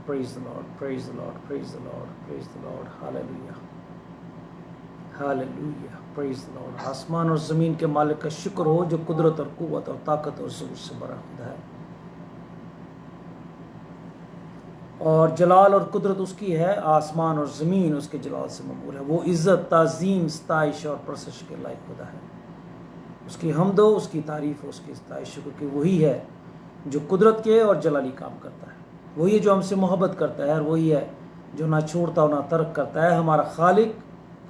praise the Lord, praise the Lord, praise the Lord, praise the Lord, hallelujah, hallelujah, praise the Lord। आसमान और ज़मीन के मालिक का शुक्र हो जो कुदरत और कुव्वत और ताकत और ज़ुहूर से भरा खुदा है, और जलाल और कुदरत उसकी है, आसमान और ज़मीन उसके जलाल से ममूर है। वो इज़्ज़त, ताज़ीम, सताइश और परसिश के लायक खुदा है। उसकी हमद हो, उसकी तारीफ़ हो, उसकी सताइश, क्योंकि वही है जो कुदरत के और जलाली काम करता है। वही है जो हमसे मोहब्बत करता है, और वही है जो ना छोड़ता और ना तर्क करता है। हमारा खालिक,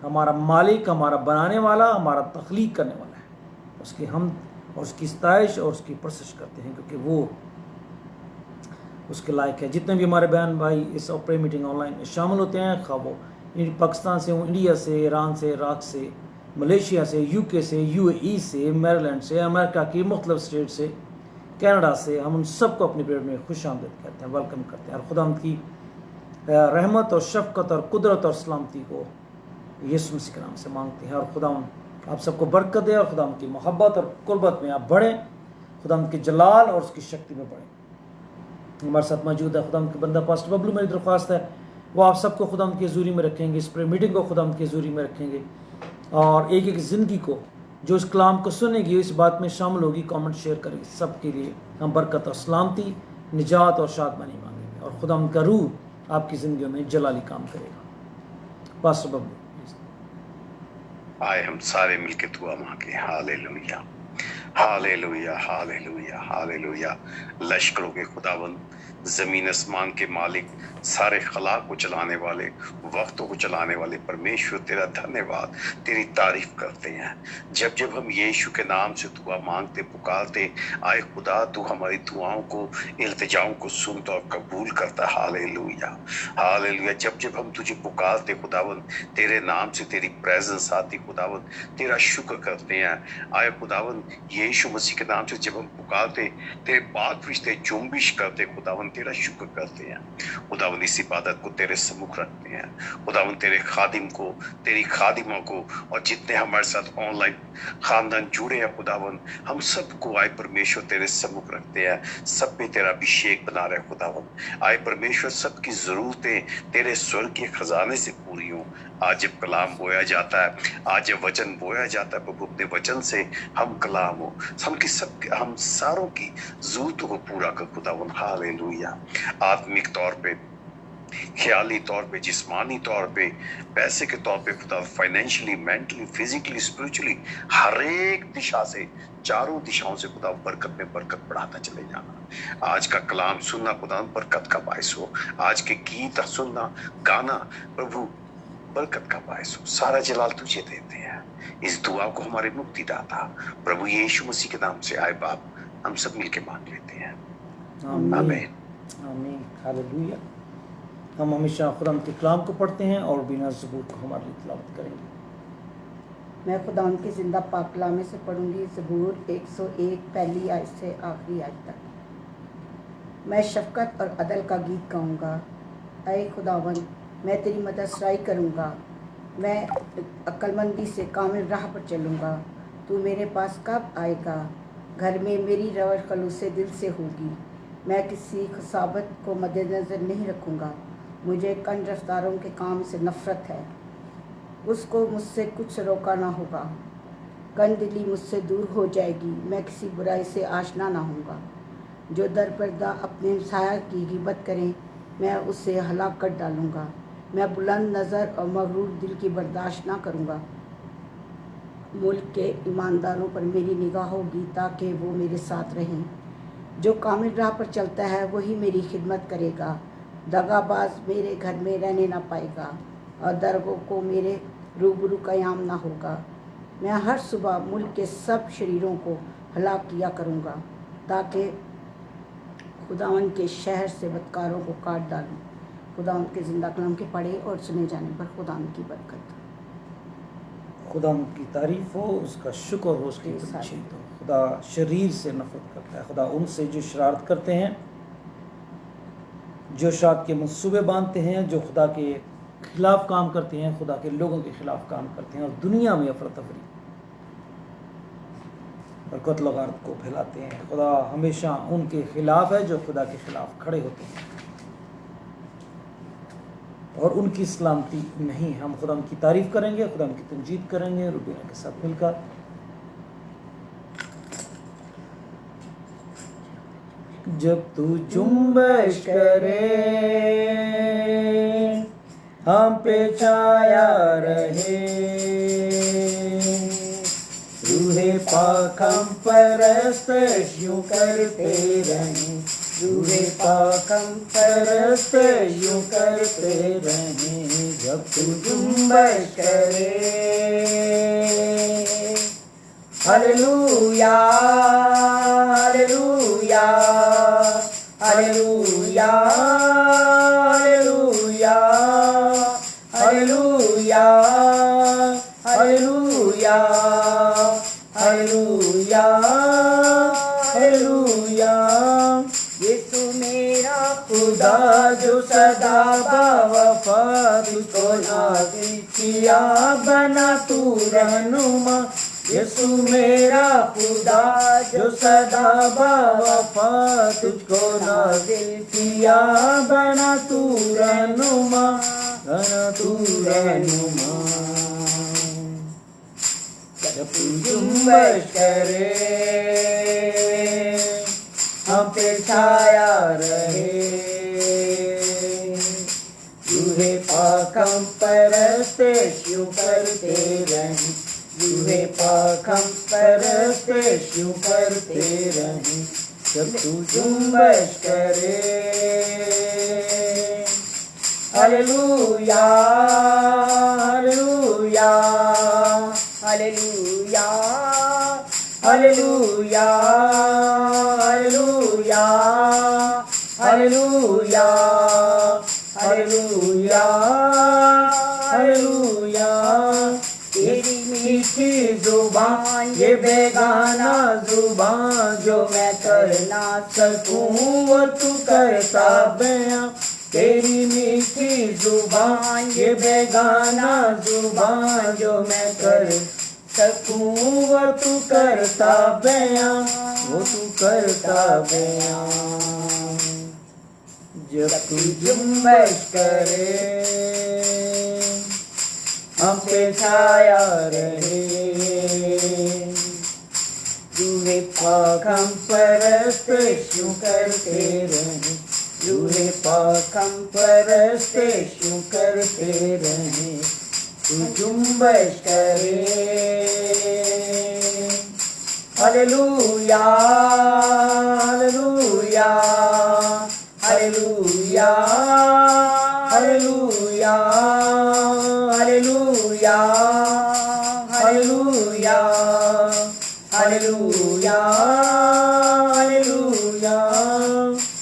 हमारा मालिक, हमारा बनाने वाला, हमारा तख्लीक करने वाला है। उसकी हम और उसकी सताइश और उसकी परसिश करते हैं, क्योंकि वो उसके लायक है। जितने भी हमारे बहन भाई इस प्रे मीटिंग ऑनलाइन में शामिल होते हैं, खा वो पाकिस्तान से हों, इंडिया से, ईरान से, इराक से, मलेशिया से, यूके से, यूएई से, मैरीलैंड से, अमेरिका की मुख्तलिफ स्टेट से, कनाडा से, हम उन सबको अपनी पीरियड में खुश आमदीद कहते हैं, वेलकम करते हैं, और खुदा की रहमत और शफ़क़त और कुदरत और सलामती को यीशु मसीह के नाम से मांगते हैं। और खुदा आप सबको बरकत दे, और खुदा की मोहब्बत और कुर्बत में आप बढ़ें, खुदा के जलाल और उसकी शक्ति में बढ़ें। हमारे साथ मौजूद है खुदा के बंदा पास्टर बबलू। मेरी दरख्वास्त है वो आप सबको खुदा की हज़ूरी में रखेंगे, इस प्रे मीटिंग को खुदा की हज़ूरी में रखेंगे, और एक एक ज़िंदगी को जो इस कलाम को सुनेगी, इस बात में शामिल होगी, कमेंट शेयर करेगी। सबके लिए हम बरकत और सलामती, निजात और शादमानी मांगेंगे, और खुदा का रूह आपकी ज़िंदगी में जलाली काम करेगा। पास्टर बबलू आए हम सारे मिलके दुआ मांगे। Hallelujah, hallelujah, hallelujah, hallelujah. लश्करों के खुदावंद, जमीन आसमान के मालिक, सारे खला को चलाने वाले, वक्तों को चलाने वाले परमेश्वर, तेरा धन्यवाद, तेरी तारीफ करते हैं। जब जब हम यीशु के नाम से दुआ मांगते पुकारते, आए खुदा तू हमारी दुआओं को, इल्तिजाओं को सुनता और कबूल करता। Hallelujah, hallelujah. जब जब हम तुझे पुकारते खुदावंद, तेरे नाम से तेरी प्रेजेंस आती खुदावंद, तेरा शुक्र करते हैं। आए खुदावंद यीशु मसीह के नाम से जब हम पुकारते, तेरे पाक फरिश्ते जुम्बिश करते खुदावंद, तेरा शुक्र करते हैं खुदावंद। इस इबादत को तेरे सम्मुख रखते हैं खुदावंद, तेरे खादिम को, तेरी खादिमों को, और जितने हमारे साथ ऑनलाइन खानदान जुड़े हैं खुदावंद, हम सबको आए परमेश्वर तेरे सम्मुख रखते हैं। सब पे तेरा अभिषेक बना रहे खुदावंद। आए परमेश्वर सबकी जरूरतें तेरे स्वर्ग के खजाने से पूरी हो। आज जब कलाम बोया जाता है, आज जब वचन बोया जाता है प्रभु, अपने वचन से हम कलाम हो, हम सारों की जरूरतों को पूरा कर खुदावंद। हालेलुया। आत्मिक तौर पे, ख्याली तौर पे, जिस्मानी तौर पे, पैसे के तौर पे खुदा, फाइनेंशियली, मेंटली, फिजिकली, स्पिरिचुअली, हर एक दिशा से, चारों दिशाओं से खुदा बरकत में बरकत बढ़ाता चले जाना। आज का कलाम सुनना खुदा बरकत का बायस हो। आज के गीत सुनना, गाना प्रभु बरकत का बायस हो। सारा जलाल तुझे देते हैं। इस दुआ को हमारे मुक्तिदाता प्रभु यीशु मसीह के नाम से आए बाप, हम सब मिलके मांग लेते हैं। आमीन, आमीन, आमीन, हालेलुया। हम हमेशा खुदा के कलाम को पढ़ते हैं और बिना ज़बूर को हमारे लिए तिलावत करेंगे। मैं खुदा के जिंदा पाक कलामे से पढ़ूंगी ज़बूर 101 पहली आयत से आखिरी आयत तक। मैं शफ़क़त और अदल का गीत गाऊंगा। ऐ खुदावंद, मैं तेरी मदद सराई करूंगा। मैं अक्लमंदी से कामिल राह पर चलूंगा। तू मेरे पास कब आएगा? घर में मेरी रवश खलूस दिल से होगी। मैं किसी खसाबत को मद्देनज़र नहीं रखूंगा। मुझे कन रफ्तारों के काम से नफ़रत है। उसको मुझसे कुछ रोका ना होगा। गन दिली मुझसे दूर हो जाएगी। मैं किसी बुराई से आशना ना होऊंगा। जो दर पर्दा अपने साया की गिबत करें, मैं उससे हलाक कर डालूंगा। मैं बुलंद नज़र और मगरूर दिल की बर्दाश्त ना करूंगा। मुल्क के ईमानदारों पर मेरी निगाह होगी ताकि वो मेरे साथ रहें। जो कामिल राह पर चलता है वही मेरी खिदमत करेगा। दगाबाज मेरे घर में रहने ना पाएगा, और दरगों को मेरे रूबरू क़याम ना होगा। मैं हर सुबह मुल्क के सब शरीरों को हलाक किया करूँगा, ताकि खुदावन के शहर से बदकारों को काट डालूँ। खुदावन के ज़िंदा कलाम के पढ़े और सुने जाने पर खुदावन की बरकत। खुदा की तारीफ़ हो, उसका शुक्र हो, उसकी तमजीद हो। खुदा शरीर से नफरत करता है। खुदा उनसे जो शरारत करते हैं, जो शरारत के मंसूबे बांधते हैं, जो खुदा के खिलाफ काम करते हैं, खुदा के लोगों के खिलाफ काम करते हैं, और दुनिया में अफरा तफरी और कत्ल गारत को फैलाते हैं। खुदा हमेशा उनके खिलाफ है जो खुदा के खिलाफ खड़े होते हैं। और उनकी सलामती नहीं। हम खुदा की तारीफ करेंगे, खुदा की तमजीद करेंगे रुबीना के साथ मिलकर। जब तू जुम्बश करे हम पे छाया रहे, रूहे पाक हम परस्तश यूं करते रहें, रूहे पाक हम परस्तश यूं करते रहें। जब तू जुम्बश करे hallelujah hallelujah hallelujah hallelujah hallelujah hallelujah hallelujah hallelujah. Yeshu मेरा खुदा जो सदा बावफा तुझको नाज़िल किया बना तू रहनुमा। यीशु मेरा खुदा जो सदा बावफा तुझको नाज़िल किया बना तू रहनुमा, बना तू रहनुमा। जब तू जुम्बश करे हम पे छाया रहे, रूहे पाक हम परस्तिश यूं करते रहें, रूहे पाक हम परस्तिश यूं करते रहें। जब तू जुम्बश करे hallelujah hallelujah hallelujah hallelujah hallelujah hallelujah hallelujah hallelujah. तेरी मीठी जुबान ये बेगाना जुबान जो मैं कर ना सकूं वो तू करता बयां। तेरी मीठी जुबान ये बेगाना जुबान जो मैं कर सकूं वो तू करता बयां, वो तू करता बयां। जब तू जुम्बश करे हम पे छाया रहे, रूहे पाक हम परस्तिश यूं करते रहें, रूहे पाक हम परस्तिश यूं करते रहें। तू जुम्बश करे hallelujah hallelujah hallelujah hallelujah hallelujah hallelujah hallelujah hallelujah.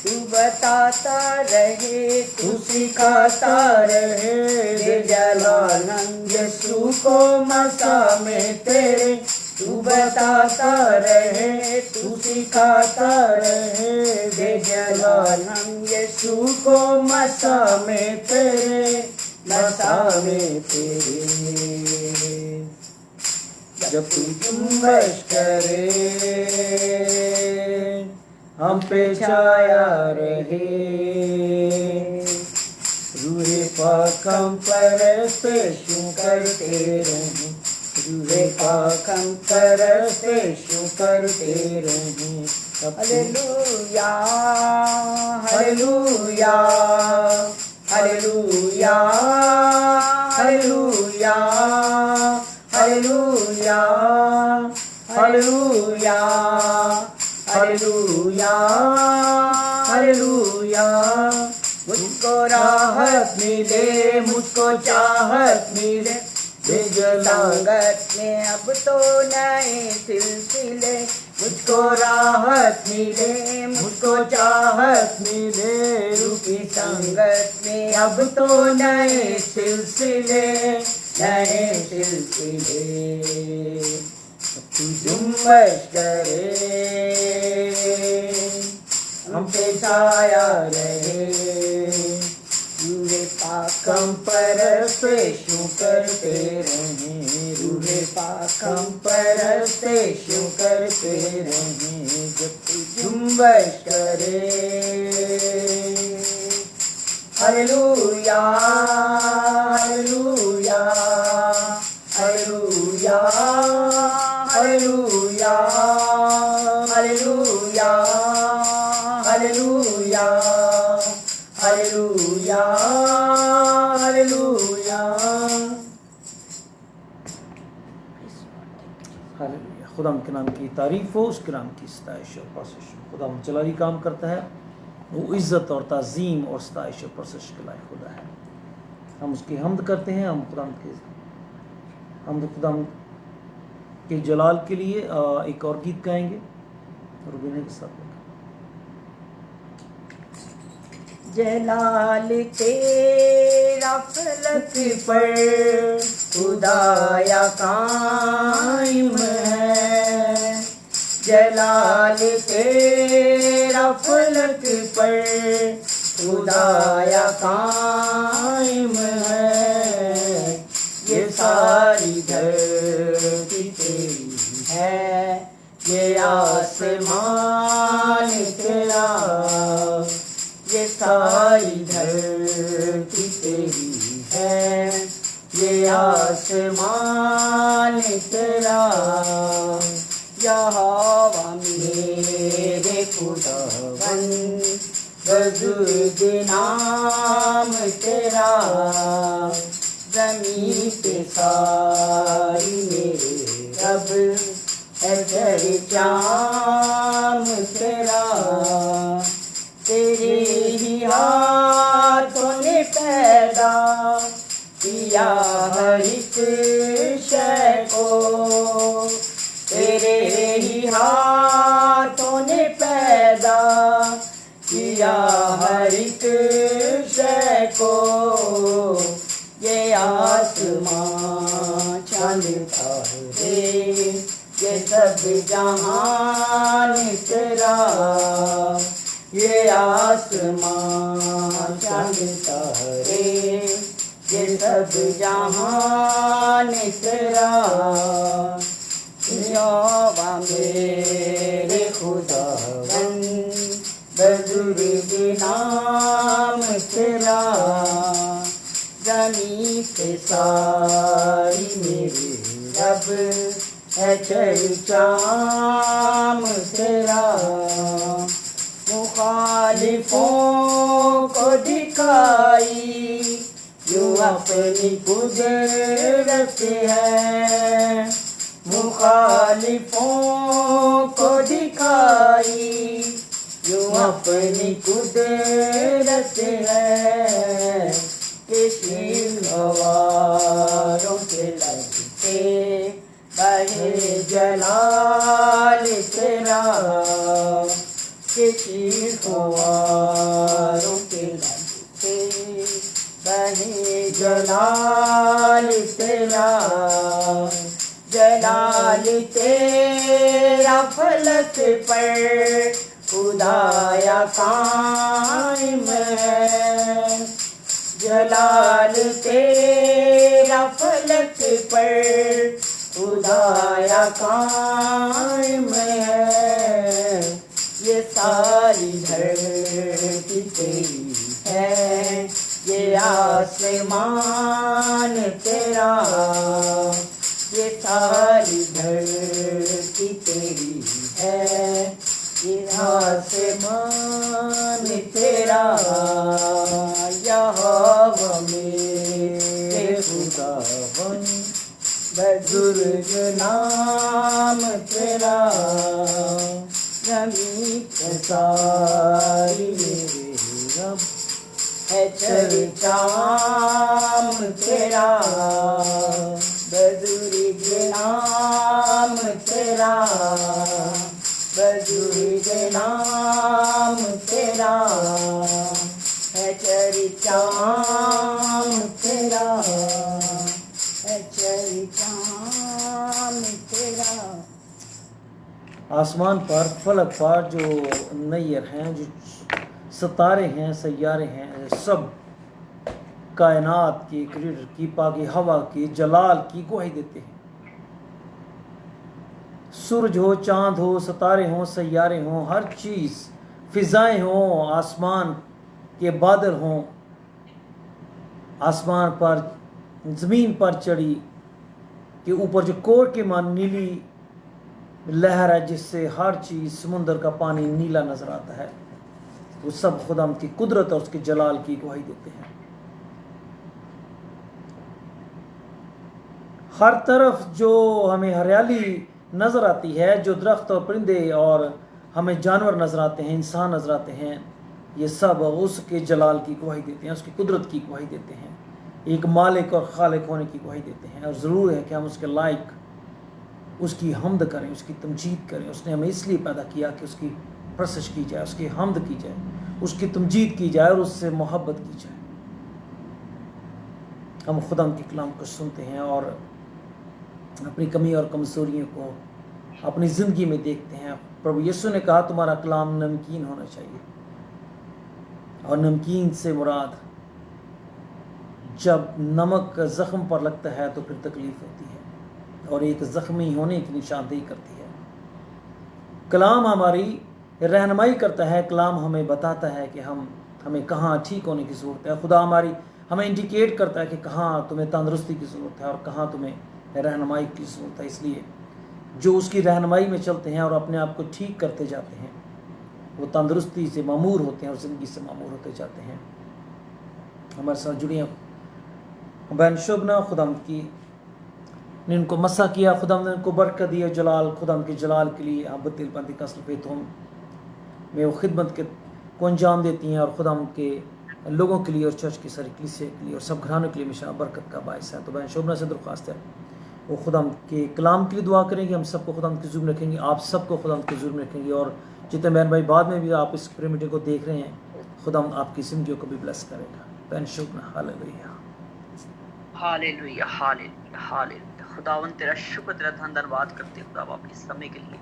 तू बताता रहे तू सिखाता रहे दे जलानंद यीशु को मसा में तेरे। तू बताता रहे तू सिखाता रहे दे जलानंद यीशु को मसा में तेरे, मसा में तेरे। जब तू जुम्बश करे हम पे छाया रहे, रूहे पाक हम परस्तिश यूं करते रहें, रूहे पाक हम परस्तिश यूं करते रहें। Hallelujah hallelujah hallelujah hallelujah hallelujah hallelujah hallelujah hallelujah. मुझको राहत मिले मुझको चाहत मिले दे जलांगत में अब तो नए सिलसिले। मुझको राहत मिले मुझको चाहत मिले रूपी संगत में अब तो नए सिलसिले, नए सिलसिले। तू जुम्बश करे हम पे छाया रहे, रूहे पाक हम परस्तिश यूं करते रहें, रूहे पाक हम परस्तिश यूं करते रहें। जब तू जुम्बश करे hallelujah hallelujah hallelujah hallelujah hallelujah hallelujah hallelujah hallelujah. Hallelujah. खुदा के नाम की तारीफ हो, उसके नाम की सताइश और परसिश हो। खुदा जलाली काम करता है, वो इज़्ज़त और ताज़ीम और सताइश और परसिश के लायक खुदा है। हम उसकी हमद करते हैं, हम खुदा के जलाल के लिए एक और गीत गाएंगे रुबीना के साथ। जलाल तेरा फलक पर खुदाया कायम है, जलाल तेरा फलक पर खुदाया कायम है। ये सारी धरती तेरी है, ये आसमान तेरा, ये सारी धरती तेरी है, ये आसमान तेरा। यहोवा मेरे खुदावन बुजुर्ग नाम तेरा, ज़मीं पे सारी मेरे रब है चर्चाम तेरा। तेरे ही हाथों ने पैदा किया हर एक शय को, तेरे ही हाथों ने पैदा किया हर एक शय को। ये आसमां चांद तारे, ये सब जहान तेरा, ये आसमां चांद तारे, ये सब जहान तेरा। यहोवा मेरे खुदावन बुजुर्ग नाम तेरा, ज़मीं पे सारी मेरे रब है चर्चाम तेरा। मुखालिफों को दिखाई जो अपनी कुदरत है, मुखालिफों को दिखाई जो अपनी कुदरत है। किसी हवारों से लगते बहे जलाल तेरा, किसी हवारों के लगते बहे जलाल तेरा। जलाल तेरा फलक पर खुदाया कायम है, जलाल तेरा फलक पर खुदाया कायम है। ये सारी धरती तेरी है, ये आसमान तेरा, ये सारी धरती तेरी है, ये आसमान तेरा। यहोवा मेरे खुदावन बुजुर्ग नाम तेरा, ज़मीं पे सारी मेरे रब है चर्चाम तेरा। बुजुर्ग नाम तेरा, बुजुर्ग नाम तेरा है चर्चाम तेरा, है चर्चाम तेरा। आसमान पर फलक पर जो नैयर हैं, जो सितारे हैं, सैयारे हैं, सब कायनात की क्रिएटर की, पाकी हवा की, जलाल की गवाही देते हैं। सूरज हो, चांद हो, सितारे हों, सैयारे हों, हर चीज़, फिजाएं हों, आसमान के बादल हों, आसमान पर, ज़मीन पर चढ़ी, कि ऊपर जो कोर के मान नीली लहर है जिससे हर चीज़, समुंदर का पानी नीला नज़र आता है, वो सब खुदाम की कुदरत और उसके जलाल की गवाही देते हैं। हर तरफ जो हमें हरियाली नज़र आती है, जो दरख्त और परिंदे और हमें जानवर नज़र आते हैं, इंसान नज़र आते हैं, ये सब उसके जलाल की गवाही देते हैं, उसकी कुदरत की गवाही देते हैं, एक मालिक और खालिक होने की गवाही देते हैं। और ज़रूर है कि हम उसके लायक उसकी हमद करें, उसकी तमजीद करें। उसने हमें इसलिए पैदा किया कि उसकी प्रशंसा की जाए, उसकी हमद की जाए, उसकी तमजीद की जाए और उससे मोहब्बत की जाए। हम खुदा के कलाम को सुनते हैं और अपनी कमी और कमज़ोरियों को अपनी ज़िंदगी में देखते हैं। प्रभु यीशु ने कहा तुम्हारा कलाम नमकीन होना चाहिए, और नमकीन से मुराद जब नमक ज़ख्म पर लगता है तो फिर तकलीफ़ होती है और एक ज़ख्मी होने की निशानदेही करती है। कलाम हमारी रहनुमाई करता है, कलाम हमें बताता है कि हमें कहाँ ठीक होने की ज़रूरत है। खुदा हमें इंडिकेट करता है कि कहाँ तुम्हें तंदुरुस्ती की ज़रूरत है और कहाँ तुम्हें रहनुमाई की ज़रूरत है। इसलिए जो उसकी रहनुमाई में चलते हैं और अपने आप को ठीक करते जाते हैं, वो तंदुरुस्ती से मामूर होते हैं और ज़िंदगी से मामूर होते जाते हैं। हमारे साथ जुड़िए बहन शुभना, खुदाम की ने इनको मसा किया, खुदाम ने इनको बरकत दी, जलाल खुदाम के जलाल के लिए आप बतिलबंदी का सल्फेतुम में वो खिदमत को अंजाम देती हैं और खुदाम के लोगों के लिए और चर्च की सारी कलीसिया के लिए और सब घरानों के लिए हमेशा बरकत का बायस है। तो बहन शोभना से दरख्वास्त है वो खुदाम के कलाम के लिए दुआ करेंगे। हम सबको खुदाम के ज़ुम्मे रखेंगे, आप सबको खुदाम के ज़ुम्मे रखेंगे, और जितने बहन भाई बाद में भी आप इस प्रे मीटिंग को देख रहे हैं, खुदाम आपकी ज़िंदगियों को भी ब्लेस करेगा। बहन Shobhana, hallelujah hallelujah hallelujah hallelujah. खुदावन तेरा शुक्र, तेरा धन्यवाद करते खुदा बाप इस समय के लिए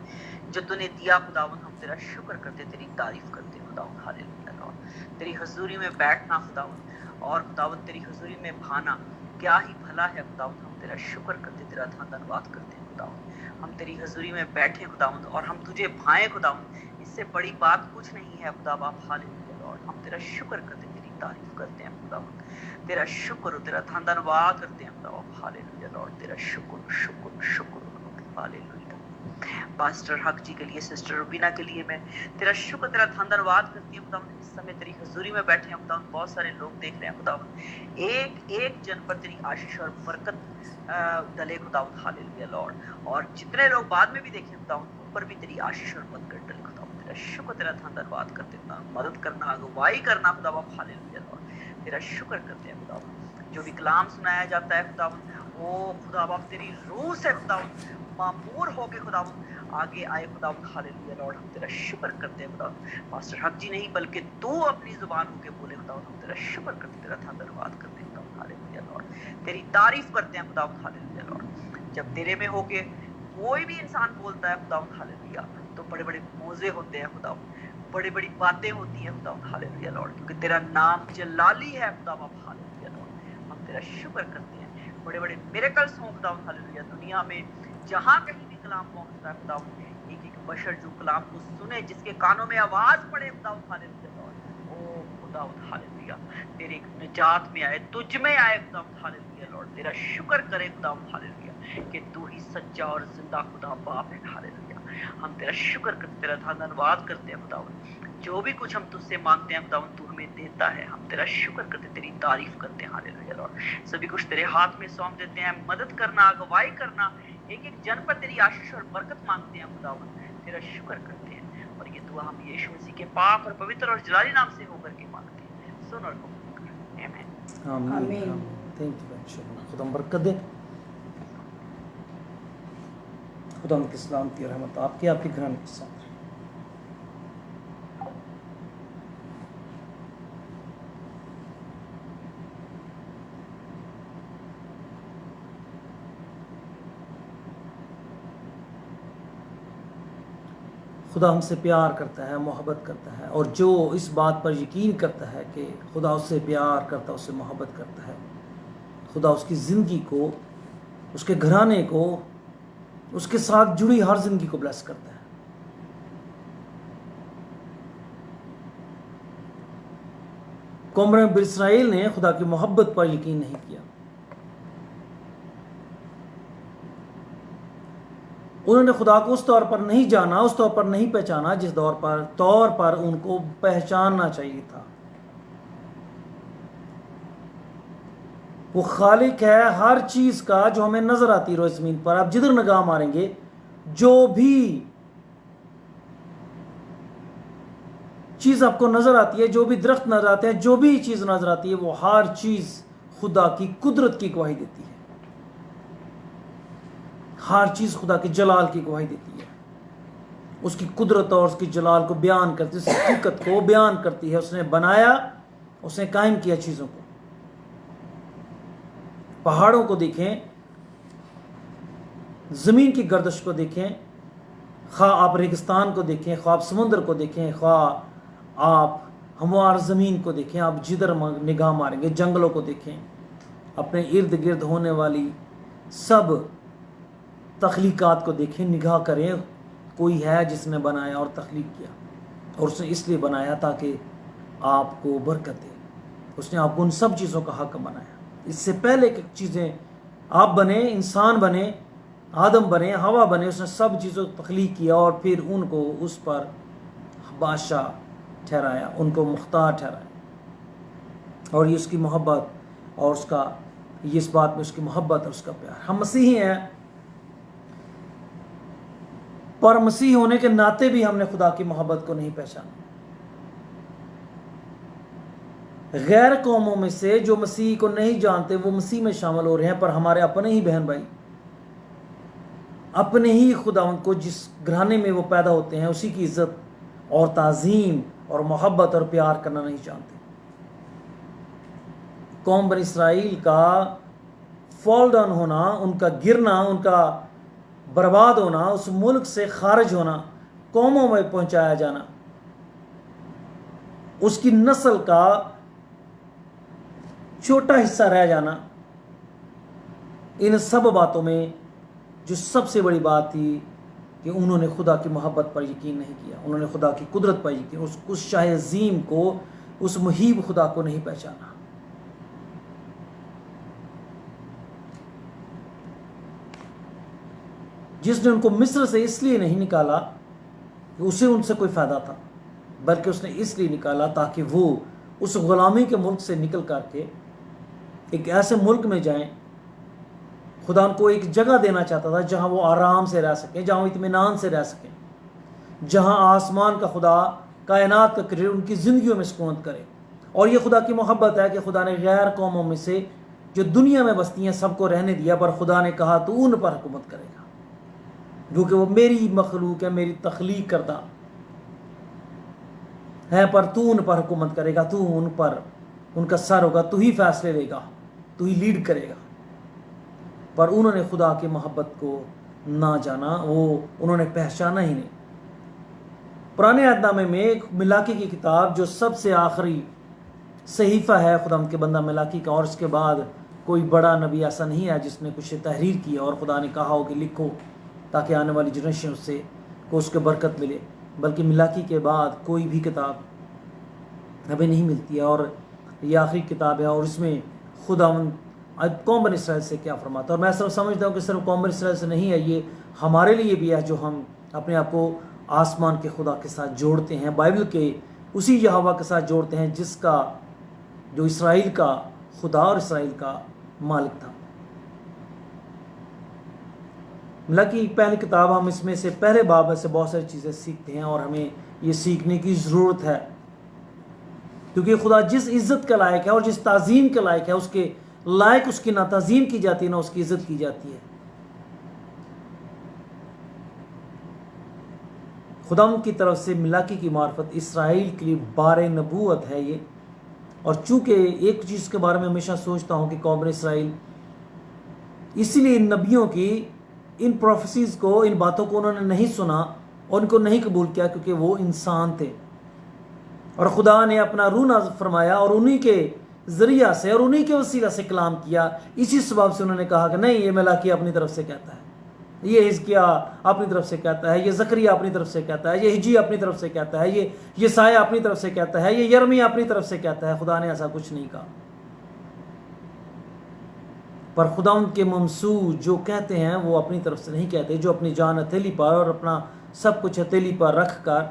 जो तूने दिया। खुदावन हम तेरा शुक्र करते, तेरी तारीफ करते खुदावन। हालेलुया लॉर्ड, तेरी हजूरी में बैठना खुदावन और खुदावन तेरी हजूरी में भाना क्या ही भला है खुदावन। हम तेरा शुक्र करते, तेरा धन्यवाद करते खुदावन। हम तेरी हजूरी में बैठे खुदावन और हम तुझे भाए खुदावन, इससे बड़ी बात कुछ नहीं है खुदा बाप। हालेलुया लॉर्ड, हम तेरा शुक्र करते, तेरी तारीफ करते हैं खुदावन, तेरा शुक्र, तेरा धन्यवाद करते हैं खुदा। हालेलुया लॉर्ड, तेरा शुक्र शुक्र शुक्र। हालेलुया। पास्टर हक जी के लिए, सिस्टर रुबीना के लिए मैं तेरा शुक्र, तेरा धन्यवाद करती हूँ खुदा। इस समय तेरी हजूरी में बैठे हैं खुदा, बहुत सारे लोग देख रहे हैं खुदा, एक एक जन पर तेरी आशीष और बरकत डले खुदा। हालेलुया लॉर्ड, और जितने लोग बाद में भी देखें खुदा, उन पर भी तेरी आशीष और बरकत डले खुदा। तेरा शुक्र, तेरा धन्यवाद करते खुदा, मदद करना, अगुवाई करना खुदा। हालेलुया लॉर्ड, तेरा शुक्र करते हैं खुदा। जो भी कलाम सुनाया जाता है खुदा, वो खुदा बाप तेरी रूह से खुदा मामूर होके खुदा आगे आए खुदा। हालेलुया लॉर्ड, हम तेरा शुक्र करते हैं खुदा। पास्टर हक जी नहीं बल्कि तू अपनी जुबान होके बोले खुदा, हम तेरा शुक्र करते, तेरा धन्यवाद करते हैं खुदा। हालेलुया लॉर्ड, तेरी तारीफ करते हैं खुदा। हालेलुया लॉर्ड, जब तेरे में होके कोई भी इंसान बोलता है खुदा, हालेलुया, तो बड़े बड़े मौजे होते हैं खुदा, बड़ी बड़ी बातें होती हैं खुदा। हालेलुया लॉर्ड, क्योंकि तेरा नाम जलाली है खुदा बाप। हालेलुया लॉर्ड, हम तेरा शुक्र करते हैं, बड़े बड़े मिरेकल्स हों खुदा। हालेलुया, दुनिया में जहाँ कहीं भी कलाम पहुंचता है खुदा, एक एक बशर जो कलाम को सुने, जिसके कानों में आवाज पड़े खुदा। हालेलुया लॉर्ड, ओ खुदा हालेलुया, तेरे निजात में आए, तुझ में आए खुदा। हालेलुया लॉर्ड, तेरा शुक्र करे खुदा। हालेलुया, कि तू ही सच्चा और जिंदा खुदा बाप है। हालेलुया, हम तेरा शुक्र करते, तेरा धन्यवाद करते हैं खुदा। जो भी कुछ हम तुझसे मांगते हैं खुदा, तू हमें देता है। हम तेरा शुक्र करते, तेरी तारीफ करते हैं। हालेलुया लॉर्ड, सभी कुछ तेरे हाथ में सौंप देते हैं। मदद करना, अगुवाई करना, एक एक जन पर तेरी आशीष और बरकत मांगते हैं खुदा। तेरा शुक्र करते हैं, और ये दुआ हम यीशु मसीह के पाक और पवित्र और जलाली नाम से होकर के मांगते हैं। सुन और कबूल कर, आमीन आमीन। थैंक यू, खुदा बरकत दे, खुदा की सलामती और रहमत आपके आपके घराने के साथ। खुदा हमसे प्यार करता है, मोहब्बत करता है, और जो इस बात पर यकीन करता है कि खुदा उससे प्यार करता है, उससे मोहब्बत करता है, खुदा उसकी ज़िंदगी को, उसके घराने को, उसके साथ जुड़ी हर ज़िंदगी को ब्लेस करता है। कौम बनी इसराइल ने खुदा की मोहब्बत पर यकीन नहीं किया। उन्होंने खुदा को उस तौर पर नहीं जाना, उस तौर पर नहीं पहचाना जिस तौर पर उनको पहचानना चाहिए था। वो खालिक है हर चीज का जो हमें नजर आती है रोज जमीन पर। आप जिधर निगाह मारेंगे, जो भी चीज आपको नजर आती है, जो भी दरख्त नजर आते हैं, जो भी चीज नजर आती है, वो हर चीज खुदा की कुदरत की गवाही देती है। हर चीज खुदा के जलाल की गवाही देती है, उसकी कुदरत और उसकी जलाल को बयान करती है, उस हकीकत को बयान करती है। उसने बनाया, उसने कायम किया चीजों को। पहाड़ों को देखें, जमीन की गर्दिश को देखें, खा आप रेगिस्तान को देखें, खा आप समुद्र को देखें, खा आप हमवार ज़मीन को देखें, आप जिधर निगाह मारेंगे, जंगलों को देखें, अपने इर्द गिर्द होने वाली सब तख्लीकात को देखें, निगाह करें। कोई है जिसने बनाया और तख्लीक किया, और उसने इसलिए बनाया ताकि आपको बरकत दे। उसने आपको उन सब चीज़ों का हक बनाया। इससे पहले कि चीज़ें आप बने, इंसान बने, आदम बने, हवा बने, उसने सब चीज़ों को तख्लीक किया और फिर उनको उस पर बादशाह ठहराया, उनको मुख्तार ठहराया। और ये उसकी मोहब्बत और उसका, ये इस बात में उसकी मोहब्बत और उसका प्यार। हम मसीही हैं, पर मसीह होने के नाते भी हमने खुदा की मोहब्बत को नहीं पहचाना। गैर कौमों में से जो मसीह को नहीं जानते वो मसीह में शामिल हो रहे हैं, पर हमारे अपने ही बहन भाई, अपने ही खुदावंद को जिस घराने में वो पैदा होते हैं, उसी की इज्जत और ताज़ीम और मोहब्बत और प्यार करना नहीं जानते। कौम बनी इसराइल का फॉल डाउन होना, उनका गिरना, उनका बर्बाद होना, उस मुल्क से खारिज होना, कौमों में पहुंचाया जाना, उसकी नस्ल का छोटा हिस्सा रह जाना, इन सब बातों में जो सबसे बड़ी बात थी कि उन्होंने खुदा की मोहब्बत पर यकीन नहीं किया, उन्होंने खुदा की कुदरत पर यकीन, उस शाह अज़ीम को, उस मुहीब खुदा को नहीं पहचाना। जिसने उनको मिस्र से इसलिए नहीं निकाला कि उसे उनसे कोई फ़ायदा था, बल्कि उसने इसलिए निकाला ताकि वो उस ग़ुलामी के मुल्क से निकल करके एक ऐसे मुल्क में जाएं। खुदा उनको एक जगह देना चाहता था जहां वो आराम से रह सकें, जहां वो इत्मीनान से रह सकें, जहां आसमान का खुदा, कायनात का क्रिएटर उनकी ज़िंदगियों में सुकून करे। और ये खुदा की मोहब्बत है कि खुदा ने गैर कौमों में से जो दुनिया में बसती हैं सबको रहने दिया, पर खुदा ने कहा तू उन पर हुकूमत करेगा, क्योंकि वो मेरी मखलूक है, मेरी तख्लीक करदा है, पर तू उन पर हुकूमत करेगा, तू उन पर उनका सर होगा, तू ही फैसले लेगा, तू ही लीड करेगा। पर उन्होंने खुदा की मोहब्बत को ना जाना, वो उन्होंने पहचाना ही नहीं। पुराने अहदनामे में एक मिलाकी की किताब जो सबसे आखिरी सहीफ़ा है खुदा के बंदा मिलाकी का, और इसके बाद कोई बड़ा नबी ऐसा नहीं है जिसने कुछ तहरीर की और खुदा ने कहा हो कि लिखो ताकि आने वाली जनरेशन से को उसके बरकत मिले, बल्कि मिलाकी के बाद कोई भी किताब हमें नहीं मिलती है। और ये आखिरी किताब है, और इसमें खुदावंद कौम बनी इसराइल से क्या फरमाता है। और मैं सिर्फ समझता हूँ कि सिर्फ कौम बनी इसराइल से नहीं है, ये हमारे लिए भी है जो हम अपने आप को आसमान के खुदा के साथ जोड़ते हैं, बाइबल के उसी यहोवा के साथ जोड़ते हैं जिसका, जो इसराइल का खुदा और इसराइल का मालिक था। मिलाकी पहली किताब, हम इसमें से पहले बाब से बहुत सारी चीज़ें सीखते हैं और हमें ये सीखने की ज़रूरत है, क्योंकि खुदा जिस इज़्ज़त का लायक है और जिस ताज़ीम के लायक है, उसके लायक उसकी ना ताज़ीम की जाती है ना उसकी इज़्ज़त की जाती है। खुदा की तरफ से मिलाकी की मार्फत इसराइल के लिए बारे नबूवत है ये। और चूँकि एक चीज़ के बारे में हमेशा सोचता हूँ कि कौम इसराइल, इसीलिए इन नबियों की इन प्रोफेसीज़ को, इन बातों को उन्होंने नहीं सुना और उनको नहीं कबूल किया, क्योंकि वो इंसान थे और खुदा ने अपना रूह नाज़िल फरमाया और उन्हीं के ज़रिया से और उन्हीं के वसीला से कलाम किया। इसी सबब से उन्होंने कहा कि नहीं, ये मिलाकी अपनी तरफ से कहता है। ये हिजकिया अपनी तरफ से कहता है, ये जकरिया अपनी तरफ से कहता है, ये हिजी अपनी तरफ से कहता है, ये यसाया अपनी तरफ से कहता है, ये यर्मिया अपनी तरफ से कहता है। खुदा ने ऐसा कुछ नहीं कहा। पर खुदा के ममसू जो कहते हैं वो अपनी तरफ से नहीं कहते, जो अपनी जान हथेली पर और अपना सब कुछ हथेली पर रख कर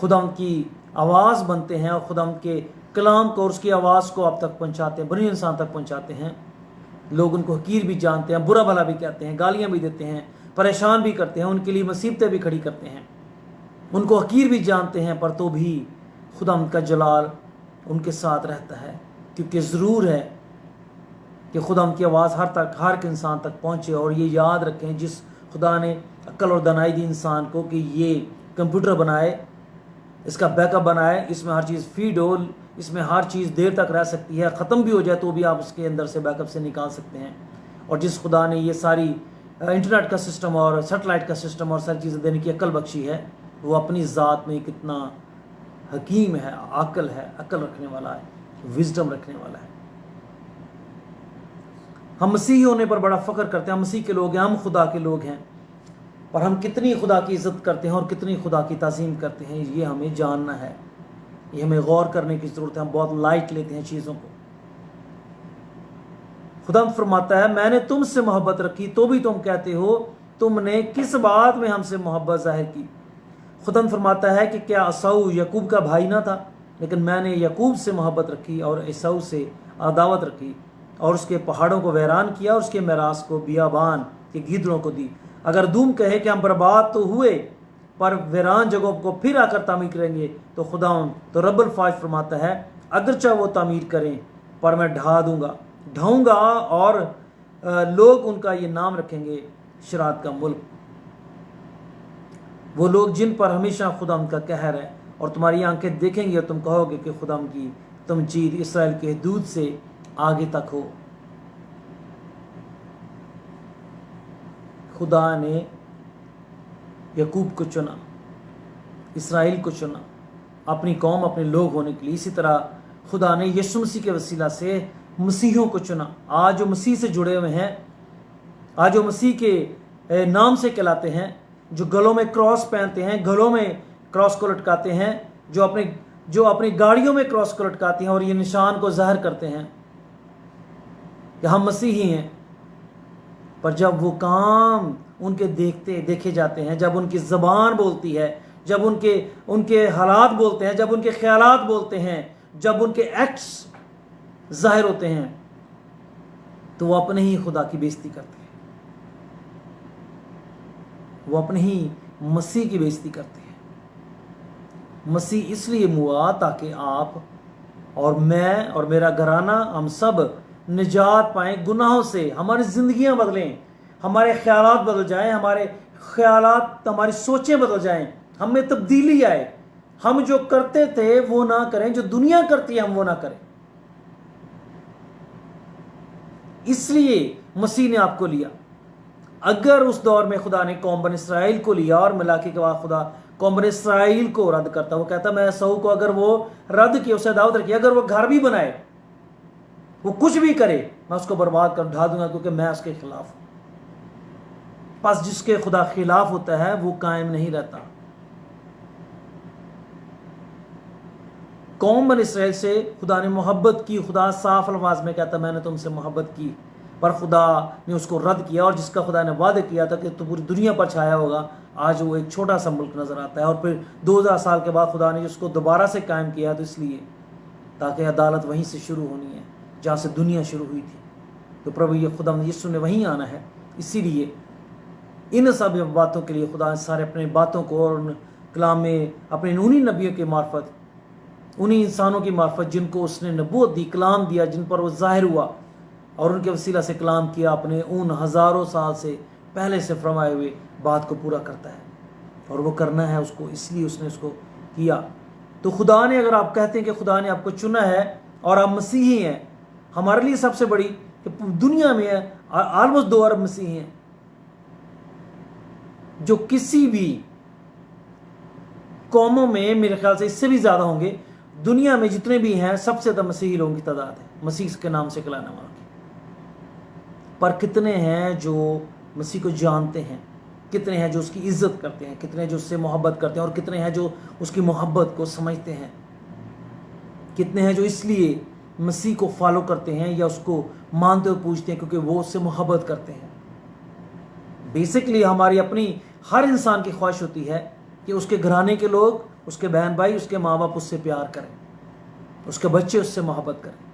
खुदा की आवाज़ बनते हैं और खुदा के कलाम को और उसकी आवाज़ को आप तक पहुंचाते हैं, बनी इंसान तक पहुंचाते हैं। लोग उनको हकीर भी जानते हैं, बुरा भला भी कहते हैं, गालियां भी देते हैं, परेशान भी करते हैं, उनके लिए मुसीबतें भी खड़ी करते हैं, उनको हकीर भी जानते हैं, पर तो भी खुदा का जलाल उनके साथ रहता है। क्योंकि ज़रूर है कि खुदा की आवाज़ हर एक इंसान तक पहुँचे। और ये याद रखें, जिस खुदा ने अक्ल और दानाई दी इंसान को कि ये कंप्यूटर बनाए, इसका बैकअप बनाए, इसमें हर चीज़ फीड हो, इसमें हर चीज़ देर तक रह सकती है, ख़त्म भी हो जाए तो भी आप उसके अंदर से बैकअप से निकाल सकते हैं। और जिस खुदा ने ये सारी इंटरनेट का सिस्टम और सेटेलाइट का सिस्टम और सारी चीज़ें देने की अक्ल बख्शी है, वो अपनी ज़ात में कितना हकीम है, अक्ल रखने वाला है, विजडम रखने वाला है। हम मसीही होने पर बड़ा फ़ख्र करते हैं, हम मसीह के लोग हैं, हम खुदा के लोग हैं, पर हम कितनी खुदा की इज़्ज़त करते हैं और कितनी खुदा की ताज़ीम करते हैं, ये हमें जानना है, ये हमें गौर करने की ज़रूरत है। हम बहुत लाइट लेते हैं चीज़ों को। खुदा फरमाता है, मैंने तुमसे मोहब्बत रखी तो भी तुम कहते हो तुमने किस बात में हमसे मोहब्बत जाहिर की। खुदा फरमाता है कि क्या एसाऊ याकूब का भाई ना था, लेकिन मैंने याकूब से मोहब्बत रखी और एसाऊ से अदावत रखी और उसके पहाड़ों को वैरान किया और उसके मेरास को बियाबान के गीदड़ों को दी। अगर दूम कहे कि हम बर्बाद तो हुए पर वीरान जगहों को फिर आकर तामीर करेंगे, तो खुदा तो रब्बुल फाइज फरमाता है, अगरचा वो तामीर करें पर मैं ढाऊंगा और लोग उनका ये नाम रखेंगे शरात का मुल्क। वो लोग जिन पर हमेशा खुदा का कहर है, और तुम्हारी आंखें देखेंगी और तुम कहोगे कि खुदा की तमजीद इसराइल के हदूद से आगे तक हो। खुदा ने याकूब को चुना, इसराइल को चुना अपनी कौम, अपने लोग होने के लिए। इसी तरह खुदा ने यीशु मसीह के वसीला से मसीहों को चुना। आज जो मसीह से जुड़े हुए हैं, आज जो मसीह के नाम से कहलाते हैं, जो गलों में क्रॉस पहनते हैं, गलों में क्रॉस को लटकाते हैं, जो अपनी गाड़ियों में क्रॉस को लटकाते हैं और ये निशान को ज़ाहिर करते हैं कि हम मसीही हैं। पर जब वो काम उनके देखे जाते हैं, जब उनकी ज़बान बोलती है, जब उनके हालात बोलते हैं, जब उनके ख्यालात बोलते हैं, जब उनके एक्ट्स ज़ाहिर होते हैं, तो वो अपने ही खुदा की बेइज्जती करते हैं, वो अपने ही मसीह की बेइज्जती करते हैं। मसीह इसलिए हुआ ताकि आप और मैं और मेरा घराना, हम सब निजात पाएं गुनाहों से, हमारी ज़िंदगियां बदलें, हमारे ख्यालात बदल जाएं, हमारी सोचें बदल जाएं, हम में तब्दीली आए, हम जो करते थे वो ना करें, जो दुनिया करती है हम वो ना करें। इसलिए मसीह ने आपको लिया। अगर उस दौर में खुदा ने कौम बन इसराइल को लिया और मिलाके के बाद खुदा कौम बन इसराइल को रद्द करता, वो कहता मैं एसाऊ को अगर वो रद्द किया, उसे दावत रखी, अगर वो घर भी बनाए, वो कुछ भी करे, मैं उसको बर्बाद कर ढा दूंगा, क्योंकि मैं उसके खिलाफ हूं। बस जिसके खुदा खिलाफ होता है वो कायम नहीं रहता। कौम बन इसराइल से खुदा ने मोहब्बत की। खुदा साफ अल्फाज में कहता मैंने तुमसे मोहब्बत की, पर खुदा ने उसको रद्द किया। और जिसका खुदा ने वादे किया था कि तो पूरी दुनिया पर छाया होगा, आज वो एक छोटा सा मुल्क नजर आता है। और फिर 2000 साल के बाद खुदा ने उसको दोबारा से कायम किया, तो इसलिए ताकि अदालत वहीं से शुरू होनी है जहाँ से दुनिया शुरू हुई थी। तो प्रभु ये खुदा यीशु ने वहीं आना है। इसीलिए इन सब बातों के लिए खुदा ने सारे अपने बातों को और कलाम में अपने उन्हीं नबियों के मार्फत, उन्हीं इंसानों की मार्फत जिनको उसने नबूवत दी, कलाम दिया, जिन पर वो जाहिर हुआ और उनके वसीला से कलाम किया, अपने उन हज़ारों साल से पहले से फरमाए हुए बात को पूरा करता है। और वो करना है उसको, इसलिए उसने उसको किया। तो खुदा ने, अगर आप कहते हैं कि खुदा ने आपको चुना है और आप मसीही हैं, हमारे लिए सबसे बड़ी कि दुनिया में ऑलमोस्ट 2 अरब मसीही हैं, जो किसी भी कौमों में मेरे ख्याल से इससे भी ज़्यादा होंगे। दुनिया में जितने भी हैं सबसे ज़्यादा मसीही लोगों की तादाद है, मसीह के नाम से कहलाने वालों की। पर कितने हैं जो मसीह को जानते हैं, कितने हैं जो उसकी इज्जत करते हैं, कितने जो उससे मोहब्बत करते हैं और कितने हैं जो उसकी मोहब्बत को समझते हैं, कितने हैं जो इसलिए मसीह को फॉलो करते हैं या उसको मानते हुए पूछते हैं क्योंकि वो उससे मोहब्बत करते हैं। बेसिकली हमारी अपनी हर इंसान की ख्वाहिश होती है कि उसके घराने के लोग, उसके बहन भाई, उसके माँ बाप उससे प्यार करें, उसके बच्चे उससे मोहब्बत करें।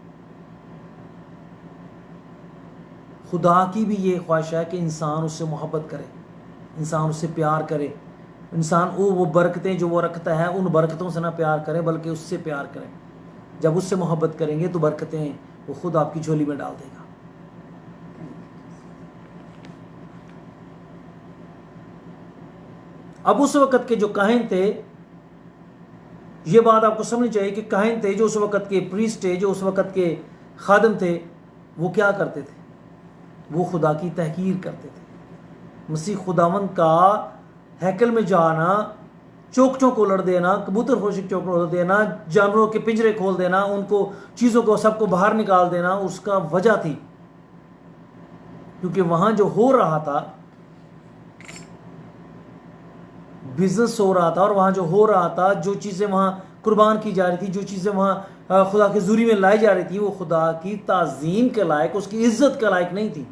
खुदा की भी ये ख्वाहिश है कि इंसान उससे मोहब्बत करे, इंसान उससे प्यार करे, इंसान वो बरकतें जो वो रखता है उन बरकतों से ना प्यार करे बल्कि उससे प्यार करें। जब उससे मोहब्बत करेंगे तो बरकतें वो खुद आपकी झोली में डाल देगा। अब उस वक़्त के जो काहिन थे, ये बात आपको समझनी चाहिए कि काहिन थे जो उस वक़्त के प्रीस्ट थे, जो उस वक़्त के खादम थे, वो क्या करते थे? वो खुदा की तहकीर करते थे। मसीह खुदावंद का हैकल में जाना, चौखटों को उलट देना, कबूतर फरोशी के चौखटों उलट देना, जानवरों के पिंजरे खोल देना, उनको चीज़ों को सबको बाहर निकाल देना, उसका वजह थी क्योंकि वहाँ जो हो रहा था, बिजनेस हो रहा था, और वहाँ जो हो रहा था, जो चीज़ें वहाँ कुर्बान की जा रही थी, जो चीज़ें वहाँ खुदा की हुजूरी में लाई जा रही थी, वो खुदा की ताज़ीम के लायक, उसकी इज्जत के लायक नहीं थी।